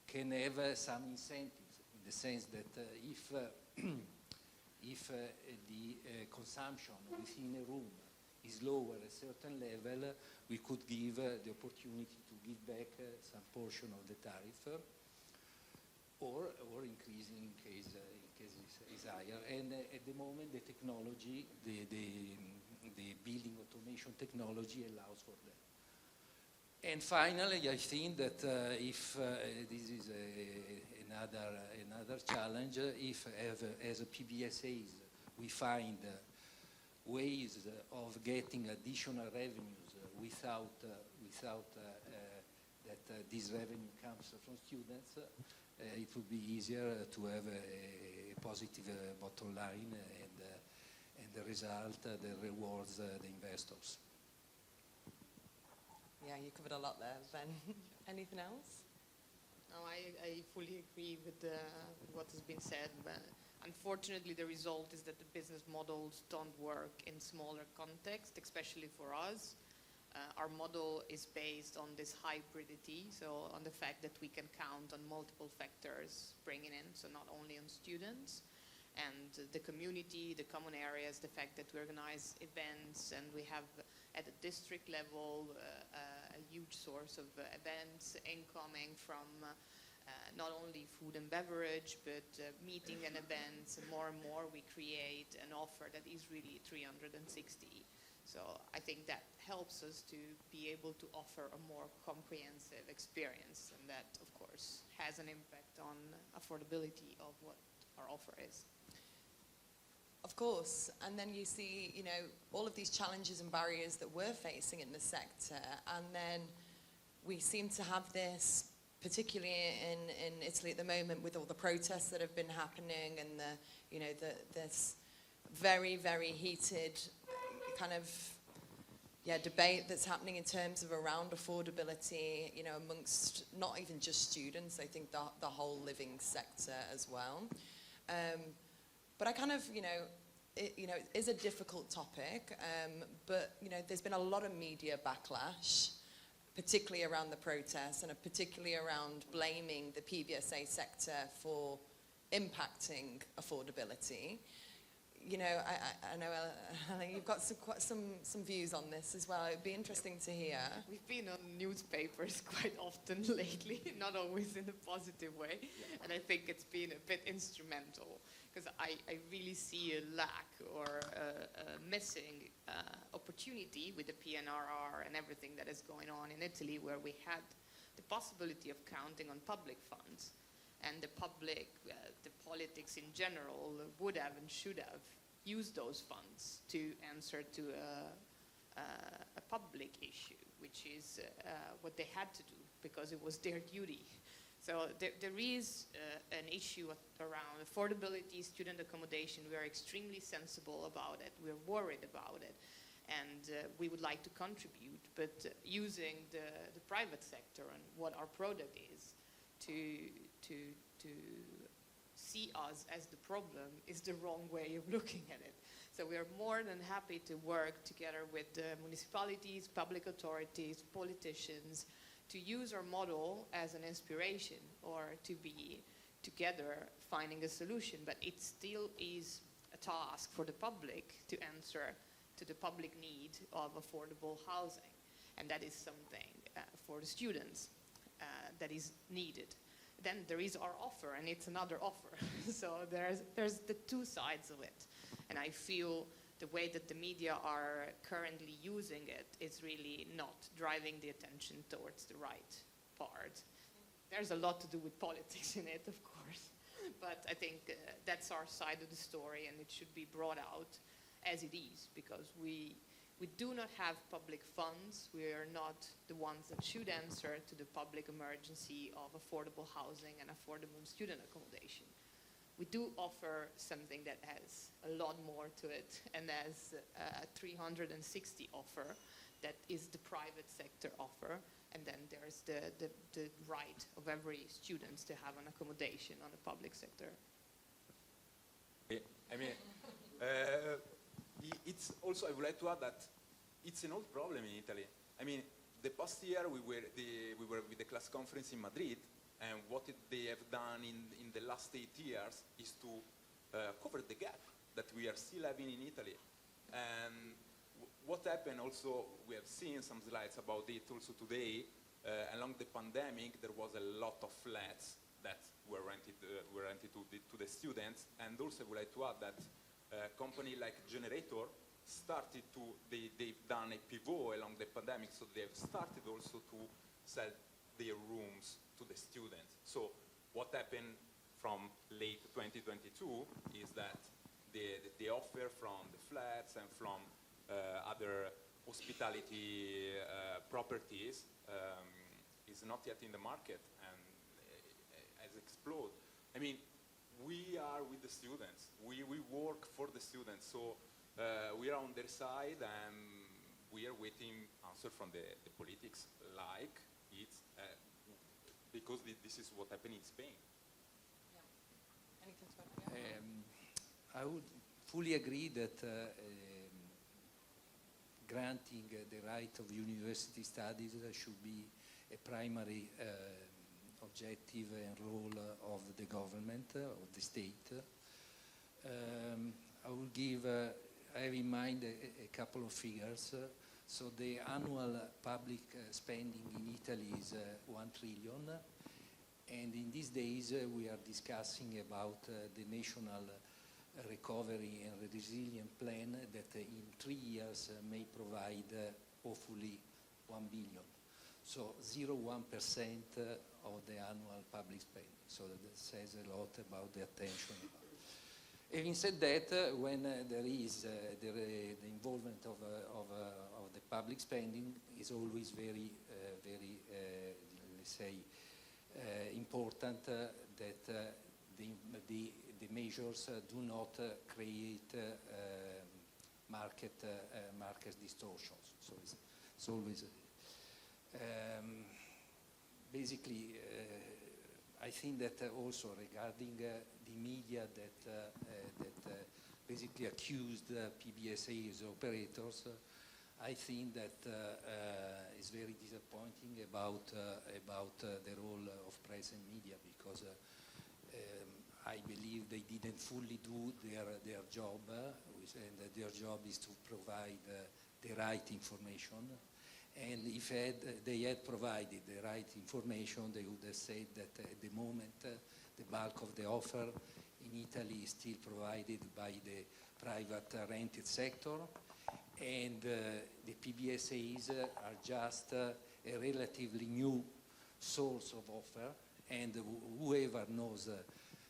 can have some incentives, in the sense that if the consumption within a room is lower at a certain level, we could give the opportunity to give back some portion of the tariff, or increasing in case is higher. And at the moment, the technology, the building automation technology allows for that. And finally, I think that if this is another challenge, if as a PBSAs we find ways of getting additional revenues without that this revenue comes from students, it would be easier to have a positive bottom line and the result that rewards the investors. Yeah, you covered a lot there, Ben. Anything else? No, I fully agree with what has been said, but unfortunately the result is that the business models don't work in smaller context, especially for us. Our model is based on this hybridity, so on the fact that we can count on multiple factors bringing in, so not only on students, and the community, the common areas, the fact that we organize events, and we have at the district level a huge source of events incoming from not only food and beverage, but meeting and events. And more we create an offer that is really 360. So I think that helps us to be able to offer a more comprehensive experience, and that, of course, has an impact on affordability of what our offer is. Of course, and then you see, you know, all of these challenges and barriers that we're facing in the sector, and then we seem to have this, particularly in Italy at the moment, with all the protests that have been happening, and this very, very heated kind of debate that's happening in terms of around affordability, you know, amongst not even just students, I think the whole living sector as well. But I kind of, it is a difficult topic, but, there's been a lot of media backlash, particularly around the protests, and particularly around blaming the PBSA sector for impacting affordability. I know you've got some views on this as well. It'd be interesting to hear. We've been on newspapers quite often lately, not always in a positive way, and I think it's been a bit instrumental, because I really see a lack or a missing opportunity with the PNRR and everything that is going on in Italy, where we had the possibility of counting on public funds, and the politics in general would have and should have used those funds to answer to a public issue, which is what they had to do, because it was their duty. So there is an issue around affordability, student accommodation. We are extremely sensible about it. We're worried about it. And we would like to contribute, but using the private sector and what our product is to see us as the problem is the wrong way of looking at it. So we are more than happy to work together with the municipalities, public authorities, politicians, to use our model as an inspiration, or to be together finding a solution. But it still is a task for the public to answer to the public need of affordable housing. And that is something for the students that is needed. Then there is our offer, and it's another offer. So there's the two sides of it. And I feel the way that the media are currently using it is really not driving the attention towards the right part. There's a lot to do with politics in it, of course. But I think that's our side of the story, and it should be brought out as it is, because we do not have public funds. We are not the ones that should answer to the public emergency of affordable housing and affordable student accommodation. We do offer something that has a lot more to it, and has a 360 offer that is the private sector offer, and then there's the right of every student to have an accommodation on the public sector. I mean, it's also, I would like to add that it's an old problem in Italy. I mean, the past year we were with the class conference in Madrid, and they have done in the last 8 years is to cover the gap that we are still having in Italy. And what happened also, we have seen some slides about it also today. Along the pandemic, there was a lot of flats that were rented to the students. And also I would like to add that a company like Generator they've done a pivot along the pandemic, so they've started also to sell their rooms to the students. So what happened from late 2022 is that the offer from the flats and from other hospitality properties is not yet in the market and has exploded. I mean, we are with the students. We work for the students. So we are on their side and we are waiting answer from the politics like it's because this is what happened in Spain. Yeah. Anything to add? I would fully agree that granting the right of university studies should be a primary objective and role of the government, of the state. I will give, I have in mind a couple of figures. So the annual public spending in Italy is 1 trillion. And in these days we are discussing about the national recovery and resilience plan that in 3 years may provide hopefully 1 billion. So 0.1% of the annual public spending. So that says a lot about the attention. Having said that, when there is the involvement of the public spending is always very, let's say, important that the measures do not create market distortions. So it's always basically. I think that also regarding the media that basically accused PBSA operators, I think that is very disappointing about the role of press and media, because I believe they didn't fully do their job, and their job is to provide the right information. And if they had provided the right information, they would have said that at the moment the bulk of the offer in Italy is still provided by the private rented sector, and the PBSAs are just a relatively new source of offer, and whoever knows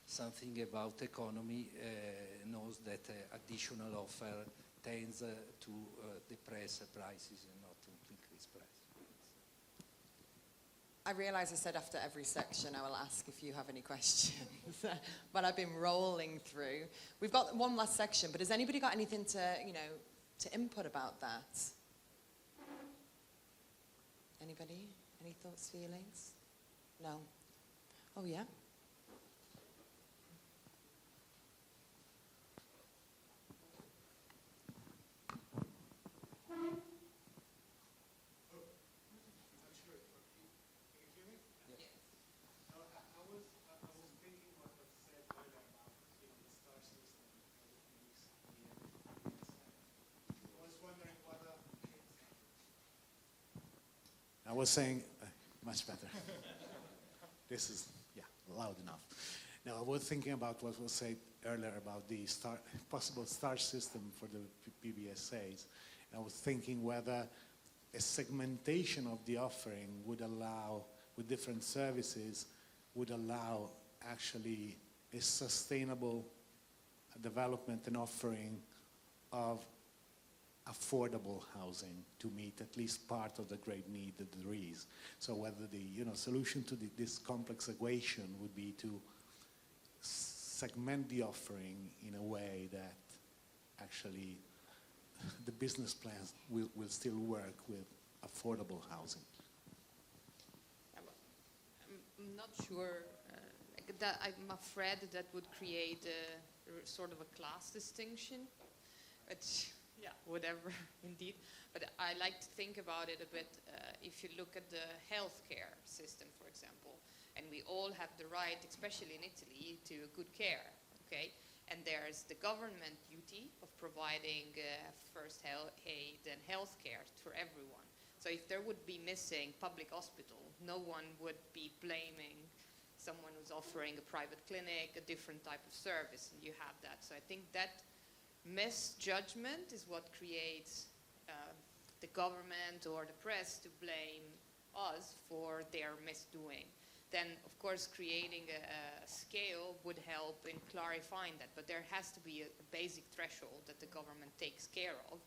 something about economy knows that additional offer tends to depress prices and not to increase prices. I realise I said after every section I will ask if you have any questions, but I've been rolling through. We've got one last section, but has anybody got anything to input about that? Anybody? Any thoughts, feelings? No? Oh, yeah? I was saying, much better. This is, loud enough. Now, I was thinking about what was said earlier about the possible star system for the PBSAs. I was thinking whether a segmentation of the offering would allow, with different services, would allow actually a sustainable development and offering of affordable housing to meet at least part of the great need that there is. So whether the solution to this complex equation would be to segment the offering in a way that actually the business plans will still work with affordable housing. I'm not sure. I'm afraid that would create sort of a class distinction. yeah, whatever, indeed. But I like to think about it a bit. If you look at the healthcare system, for example, and we all have the right, especially in Italy, to good care, okay? And there's the government duty of providing first aid and healthcare for everyone. So if there would be missing public hospital, no one would be blaming someone who's offering a private clinic, a different type of service, and you have that. So I think that misjudgment is what creates the government or the press to blame us for their misdoing. Then, of course, creating a scale would help in clarifying that. But there has to be a basic threshold that the government takes care of.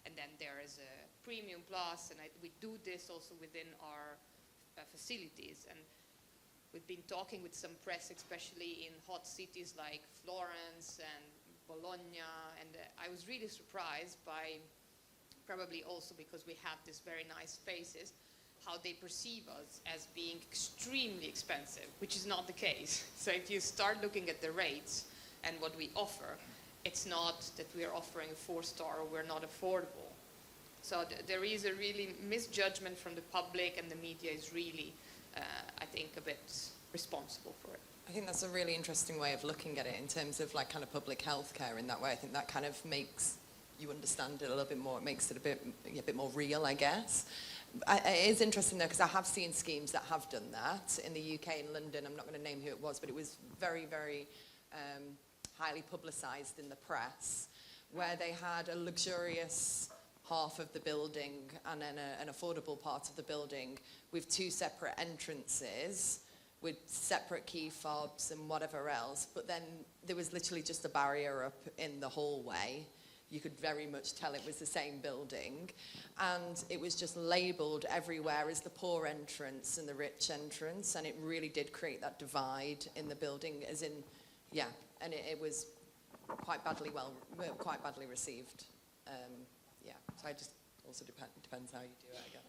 And then there is a premium plus, and we do this also within our facilities. And we've been talking with some press, especially in hot cities like Florence and Bologna. And I was really surprised by, probably also because we have these very nice spaces, how they perceive us as being extremely expensive, which is not the case. So if you start looking at the rates and what we offer, it's not that we are offering a 4-star or we're not affordable. So there is a really misjudgment from the public, and the media is really, I think, a bit responsible for it. I think that's a really interesting way of looking at it in terms of like kind of public health care in that way. I think that kind of makes you understand it a little bit more. It makes it a bit more real, I guess. It is interesting though, because I have seen schemes that have done that in the UK, in London. I'm not going to name who it was, but it was very, very highly publicised in the press, where they had a luxurious half of the building and then an affordable part of the building with 2 separate entrances with separate key fobs and whatever else. But then there was literally just a barrier up in the hallway. You could very much tell it was the same building, and it was just labelled everywhere as the poor entrance and the rich entrance, and it really did create that divide in the building, as in, yeah, and it was quite badly received. Yeah, so I just also depends how you do it, I guess.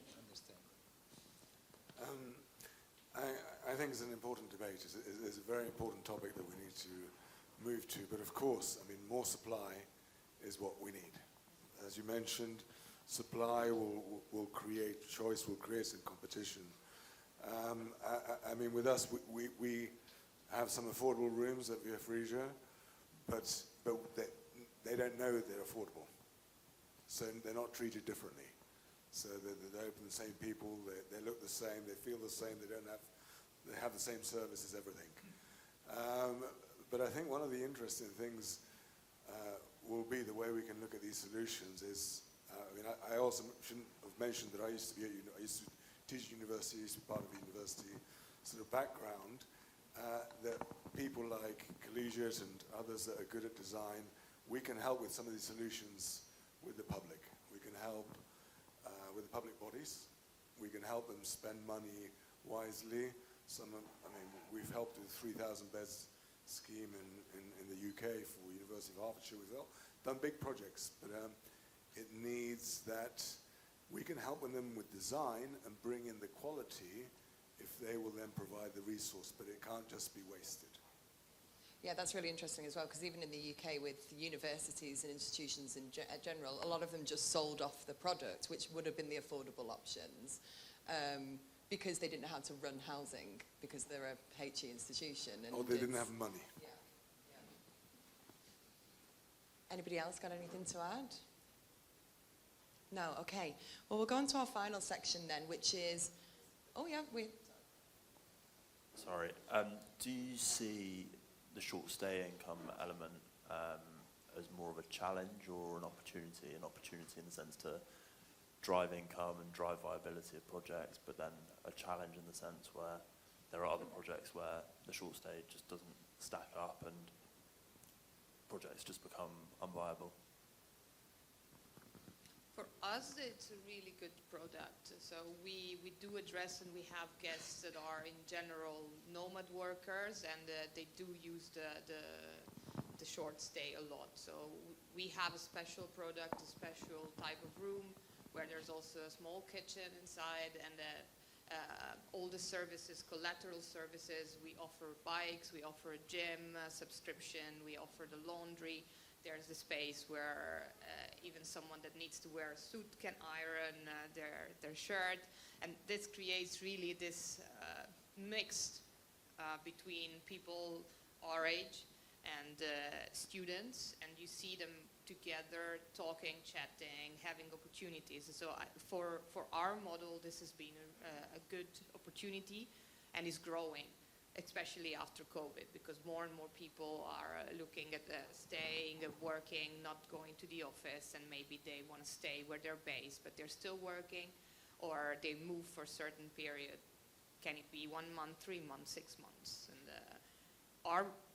I think it's an important debate. It's a very important topic that we need to move to, but of course, I mean, more supply is what we need. As you mentioned, supply will create choice, will create some competition. I mean, with us, we have some affordable rooms at Via Frisia, but they don't know that they're affordable. So they're not treated differently. So they're open the same people, they look the same, they feel the same, they have the same service as everything. But I think one of the interesting things will be the way we can look at these solutions is, I mean, I also shouldn't have mentioned that I used to teach at university, I used to be part of the university sort of background, that people like Collegiate and others that are good at design, we can help with some of these solutions with the public. We can help with the public bodies. We can help them spend money wisely. I mean, we've helped with 3,000 beds scheme in the UK for University of Hertfordshire. We've done big projects, but it needs that we can help them with design and bring in the quality if they will then provide the resource, but it can't just be wasted. Yeah, that's really interesting as well, because even in the UK with universities and institutions in general, a lot of them just sold off the product, which would have been the affordable options, because they didn't know how to run housing, because they're a HE institution. And or they didn't have money. Yeah. Anybody else got anything to add? No, okay. Well, we'll go on to our final section then, which is, Sorry. Do you see the short stay income element as more of a challenge or an opportunity? An opportunity in the sense to drive income and drive viability of projects, but then a challenge in the sense where there are other projects where the short stay just doesn't stack up and projects just become unviable? For us, it's a really good product. So we do address, and we have guests that are in general nomad workers, and they do use the short stay a lot. So we have a special product, a special type of room where there's also a small kitchen inside, and all the services, collateral services. We offer bikes, we offer a gym subscription, we offer the laundry. There's the space where even someone that needs to wear a suit can iron their shirt. And this creates really this mix between people our age and students, and you see them together talking, chatting, having opportunities. So for our model, this has been a good opportunity and is growing, especially after COVID, because more and more people are looking at staying, working, not going to the office, and maybe they want to stay where they're based, but they're still working, or they move for a certain period. Can it be 1 month, 3 months, 6 months? And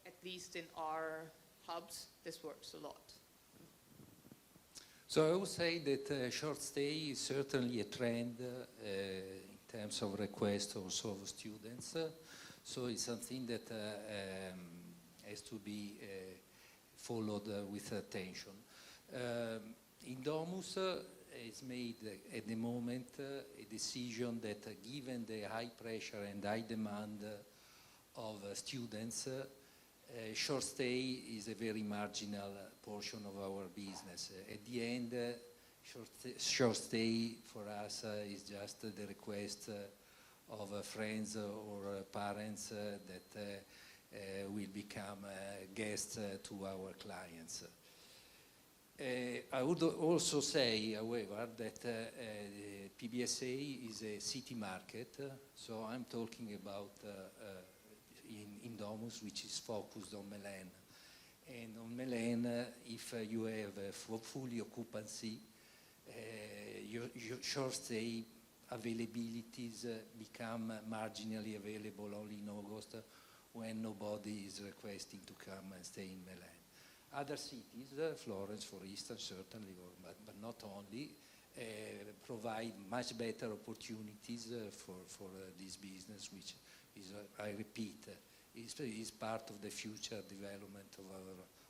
at least in our hubs, this works a lot. So I would say that short stay is certainly a trend in terms of request also of students. So it's something that has to be followed with attention. Indomus has made at the moment a decision that given the high pressure and high demand of students, short stay is a very marginal portion of our business. At the end, short stay for us is just the request of friends or parents that will become guests to our clients. I would also say, however, that PBSA is a city market, so I'm talking about in Indomus, which is focused on Milan. And on Milan, if you have full occupancy, your short stay availabilities become marginally available only in August when nobody is requesting to come and stay in Milan. Other cities, Florence for instance, certainly, but not only, provide much better opportunities for this business, which is, I repeat, is part of the future development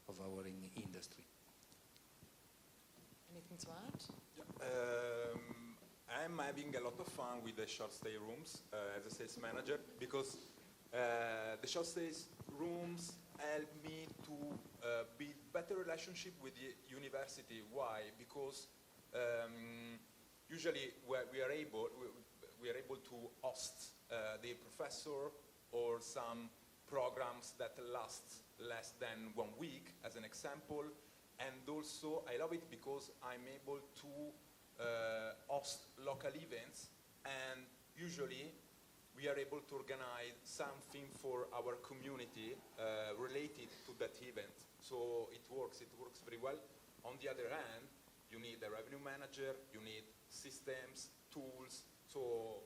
of our industry. Anything to add? I'm having a lot of fun with the short stay rooms as a sales manager, because the short stay rooms help me to build better relationship with the university. Why? Because usually we are able to host the professor or some programs that last less than 1 week, as an example. And also I love it because I'm able to host local events, and usually we are able to organize something for our community related to that event. So it works very well. On the other hand, you need a revenue manager, you need systems, tools, so...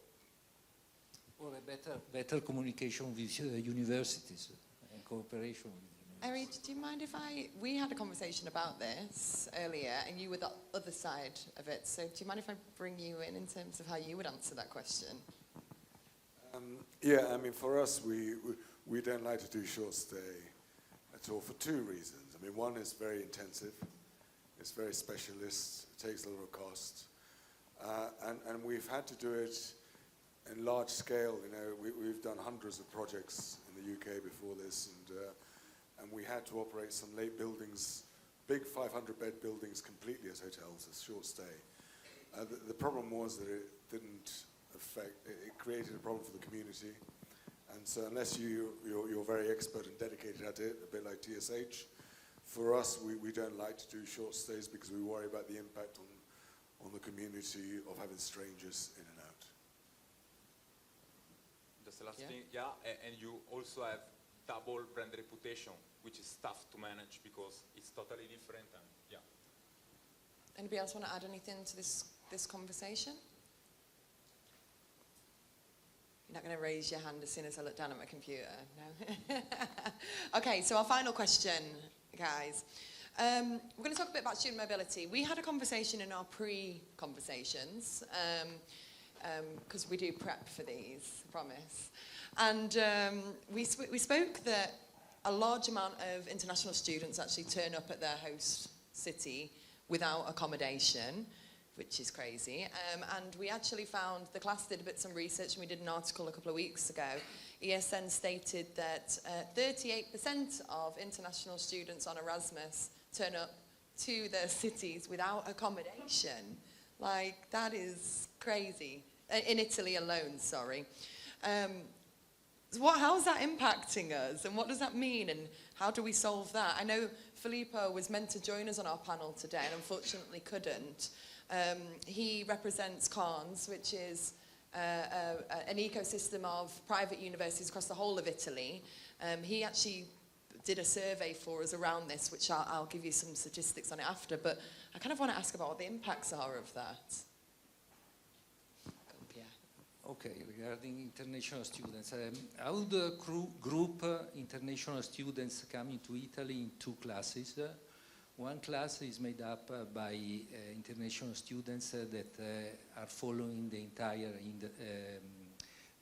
Or a better communication with universities and cooperation with universities. Eri, do you mind if we had a conversation about this earlier, and you were the other side of it, so do you mind if I bring you in terms of how you would answer that question? Yeah, I mean, for us, we don't like to do short stay at all for 2 reasons. I mean, one is very intensive, it's very specialist, it takes a lot of cost, and we've had to do it in large scale. You know, we've done hundreds of projects in the UK before this, and we had to operate some late buildings, big 500-bed buildings completely as hotels, as short stay. The problem was that it didn't affect, it created a problem for the community, and so unless you're very expert and dedicated at it, a bit like TSH, for us, we don't like to do short stays because we worry about the impact on the community of having strangers in and out. Just the last thing, and you also have double brand reputation, which is tough to manage because it's totally different. And Anybody else want to add anything to this conversation? You're not going to raise your hand as soon as I look down at my computer, no? Okay, so our final question, guys. We're going to talk a bit about student mobility. We had a conversation in our pre-conversations, because we do prep for these, I promise. And we spoke that a large amount of international students actually turn up at their host city without accommodation, which is crazy. And we actually found, the class did a bit some research, and we did an article a couple of weeks ago. ESN stated that 38% of international students on Erasmus turn up to the cities without accommodation. Like, that is crazy. In Italy alone, sorry. How's that impacting us, and what does that mean, and how do we solve that? I know Filippo was meant to join us on our panel today and unfortunately couldn't. He represents CARNS, which is an ecosystem of private universities across the whole of Italy. He actually did a survey for us around this, which I'll give you some statistics on it after, but I kind of want to ask about what the impacts are of that. Okay, regarding international students, I would group international students coming to Italy in two classes. One class is made up by international students that are following the entire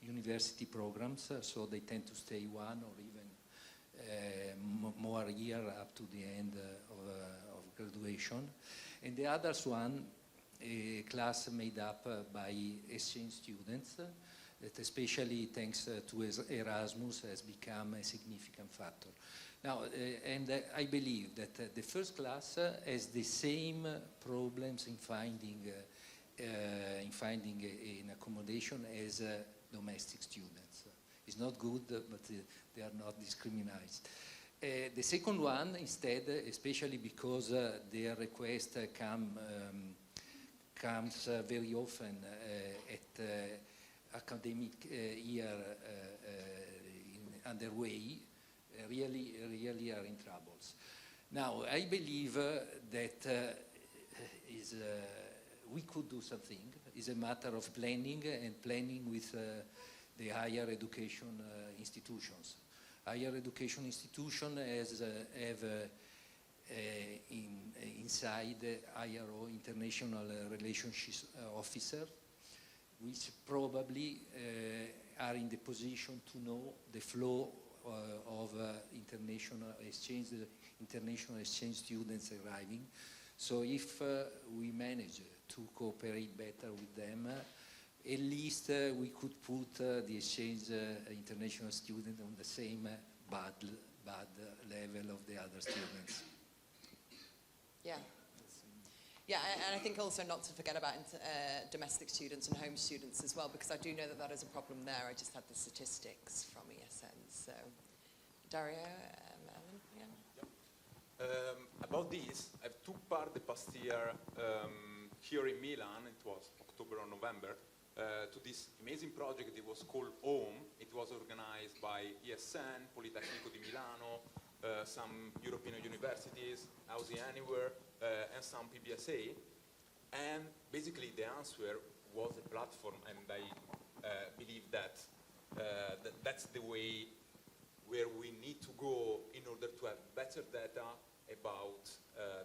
university programs, so they tend to stay one or even more year up to the end of graduation. And the other one, a class made up by exchange students that, especially thanks to Erasmus, has become a significant factor. Now, I believe that the first class has the same problems in finding an accommodation as domestic students. It's not good, but they are not discriminated. The second one, instead, especially because their request comes very often at academic year underway, really are in troubles. Now, I believe that we could do something. It's a matter of planning, and planning with the higher education institutions. Higher education institutions have inside IRO, International Relations Officer, which probably are in the position to know the flow of international exchange students arriving. So if we manage to cooperate better with them, at least we could put the exchange international student on the same bad level of the other students. Yeah. Yeah, and I think also not to forget about domestic students and home students as well, because I do know that that is a problem there. I just had the statistics from ESN. So, Dario, Alan, yeah. Yep. About this, I took part the past year here in Milan, it was October or November, to this amazing project. It was called Home. It was organized by ESN, Politecnico di Milano, some European universities, Housing Anywhere, and some PBSA. And basically the answer was a platform, and I believe that that's the way where we need to go in order to have better data about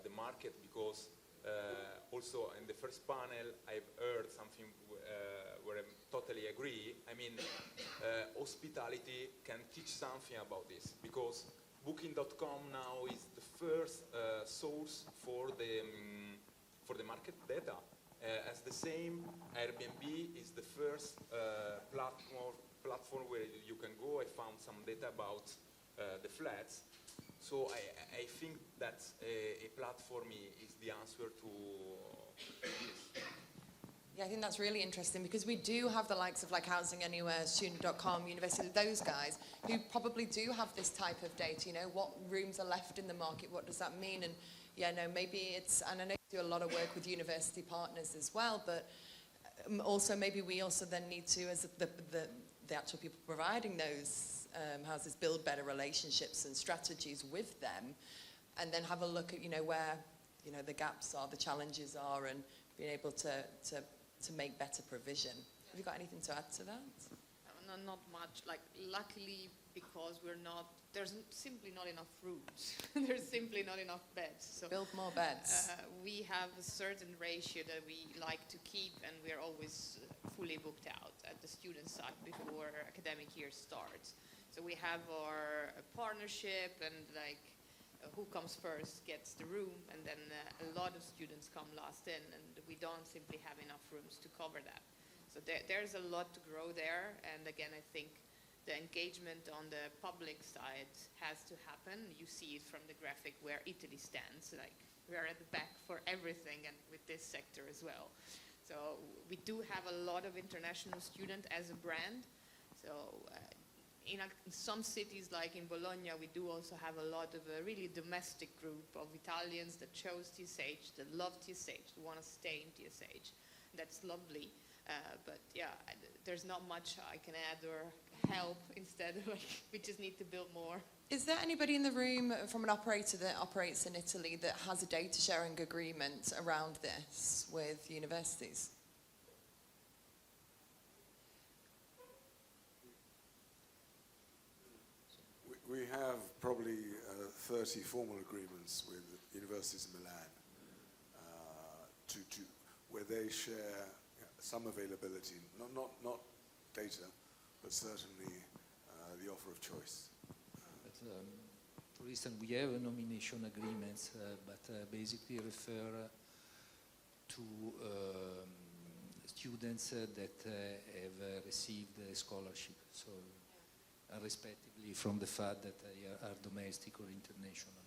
the market, because also in the first panel I've heard something where I totally agree. I mean, hospitality can teach something about this, because Booking.com now is the first source for the market data. As the same, Airbnb is the first platform where you can go. I found some data about the flats. So I think that a platform is the answer to this. Yeah, I think that's really interesting, because we do have the likes of like Housing Anywhere, Student.com, University, those guys who probably do have this type of data, you know, what rooms are left in the market, what does that mean? And yeah, no, maybe it's, and I know you do a lot of work with university partners as well, but also maybe we also then need to, as the actual people providing those houses, build better relationships and strategies with them, and then have a look at, you know, where, you know, the gaps are, the challenges are, and being able to make better provision. Have you got anything to add to that? No, not much. Like, luckily, because there's simply not enough rooms. There's simply not enough beds. So build more beds. We have a certain ratio that we like to keep, and we're always fully booked out at the student side before academic year starts. So we have our partnership, and like, who comes first gets the room, and then a lot of students come last in, and we don't simply have enough rooms to cover that. So there's a lot to grow there, and again, I think the engagement on the public side has to happen. You see it from the graphic where Italy stands, like we're at the back for everything, and with this sector as well. So we do have a lot of international students as a brand. So in some cities, like in Bologna, we do also have a lot of a really domestic group of Italians that chose TSH, that love TSH, that want to stay in TSH. That's lovely. But yeah, there's not much I can add or help. Instead, like, we just need to build more. Is there anybody in the room from an operator that operates in Italy that has a data sharing agreement around this with universities? We have probably 30 formal agreements with universities in Milan where they share some availability, not data, but certainly the offer of choice. But, for instance, we have nomination agreements, but basically refer to students that have received a scholarship, so respectively from the fact that they are domestic or international.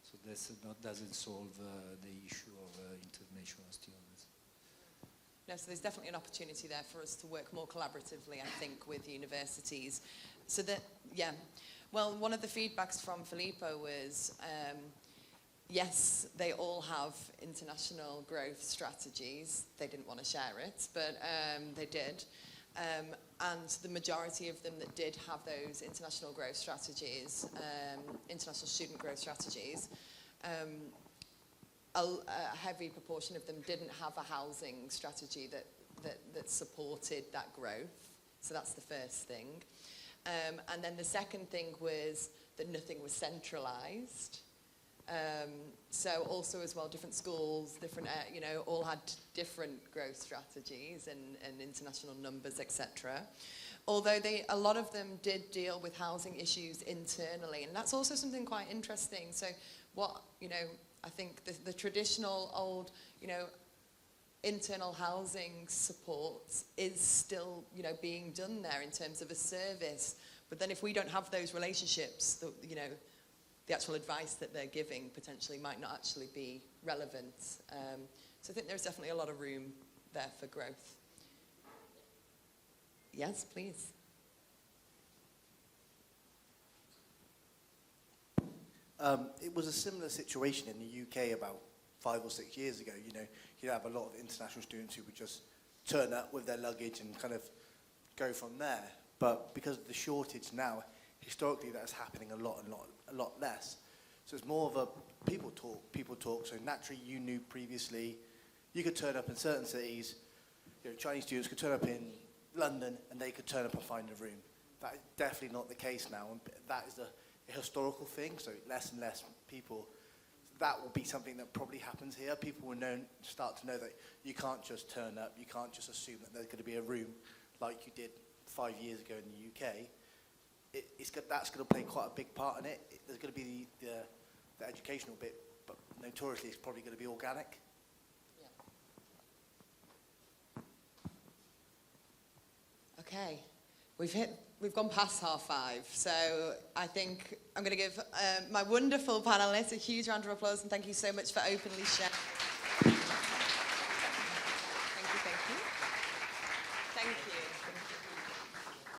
So that doesn't solve the issue of international students. No, so there's definitely an opportunity there for us to work more collaboratively, I think, with universities. So that, yeah. Well, one of the feedbacks from Filippo was, yes, they all have international growth strategies. They didn't want to share it, but they did. And the majority of them that did have those international growth strategies, international student growth strategies, a heavy proportion of them didn't have a housing strategy that supported that growth. So that's the first thing. And then the second thing was that nothing was centralized. So also as well, different schools, different, all had different growth strategies and international numbers, etc. Although a lot of them did deal with housing issues internally, and that's also something quite interesting. So what, I think the traditional old, internal housing support is still, being done there in terms of a service. But then if we don't have those relationships, the actual advice that they're giving potentially might not actually be relevant. So I think there's definitely a lot of room there for growth. Yes, please. It was a similar situation in the UK about 5 or 6 years ago. You'd have a lot of international students who would just turn up with their luggage and kind of go from there. But because of the shortage now, historically that's happening a lot less. So it's more of a people talk. So naturally, you knew previously, you could turn up in certain cities. Chinese students could turn up in London, and they could turn up and find a room. That is definitely not the case now, and that is a historical thing. So less and less people. That will be something that probably happens here. People will start to know that you can't just turn up. You can't just assume that there's going to be a room like you did 5 years ago in the UK. That's going to play quite a big part in it. There's going to be the educational bit, but notoriously it's probably going to be organic. Yeah. Okay, we've gone past 5:30, so I think I'm going to give my wonderful panelists a huge round of applause and thank you so much for openly sharing.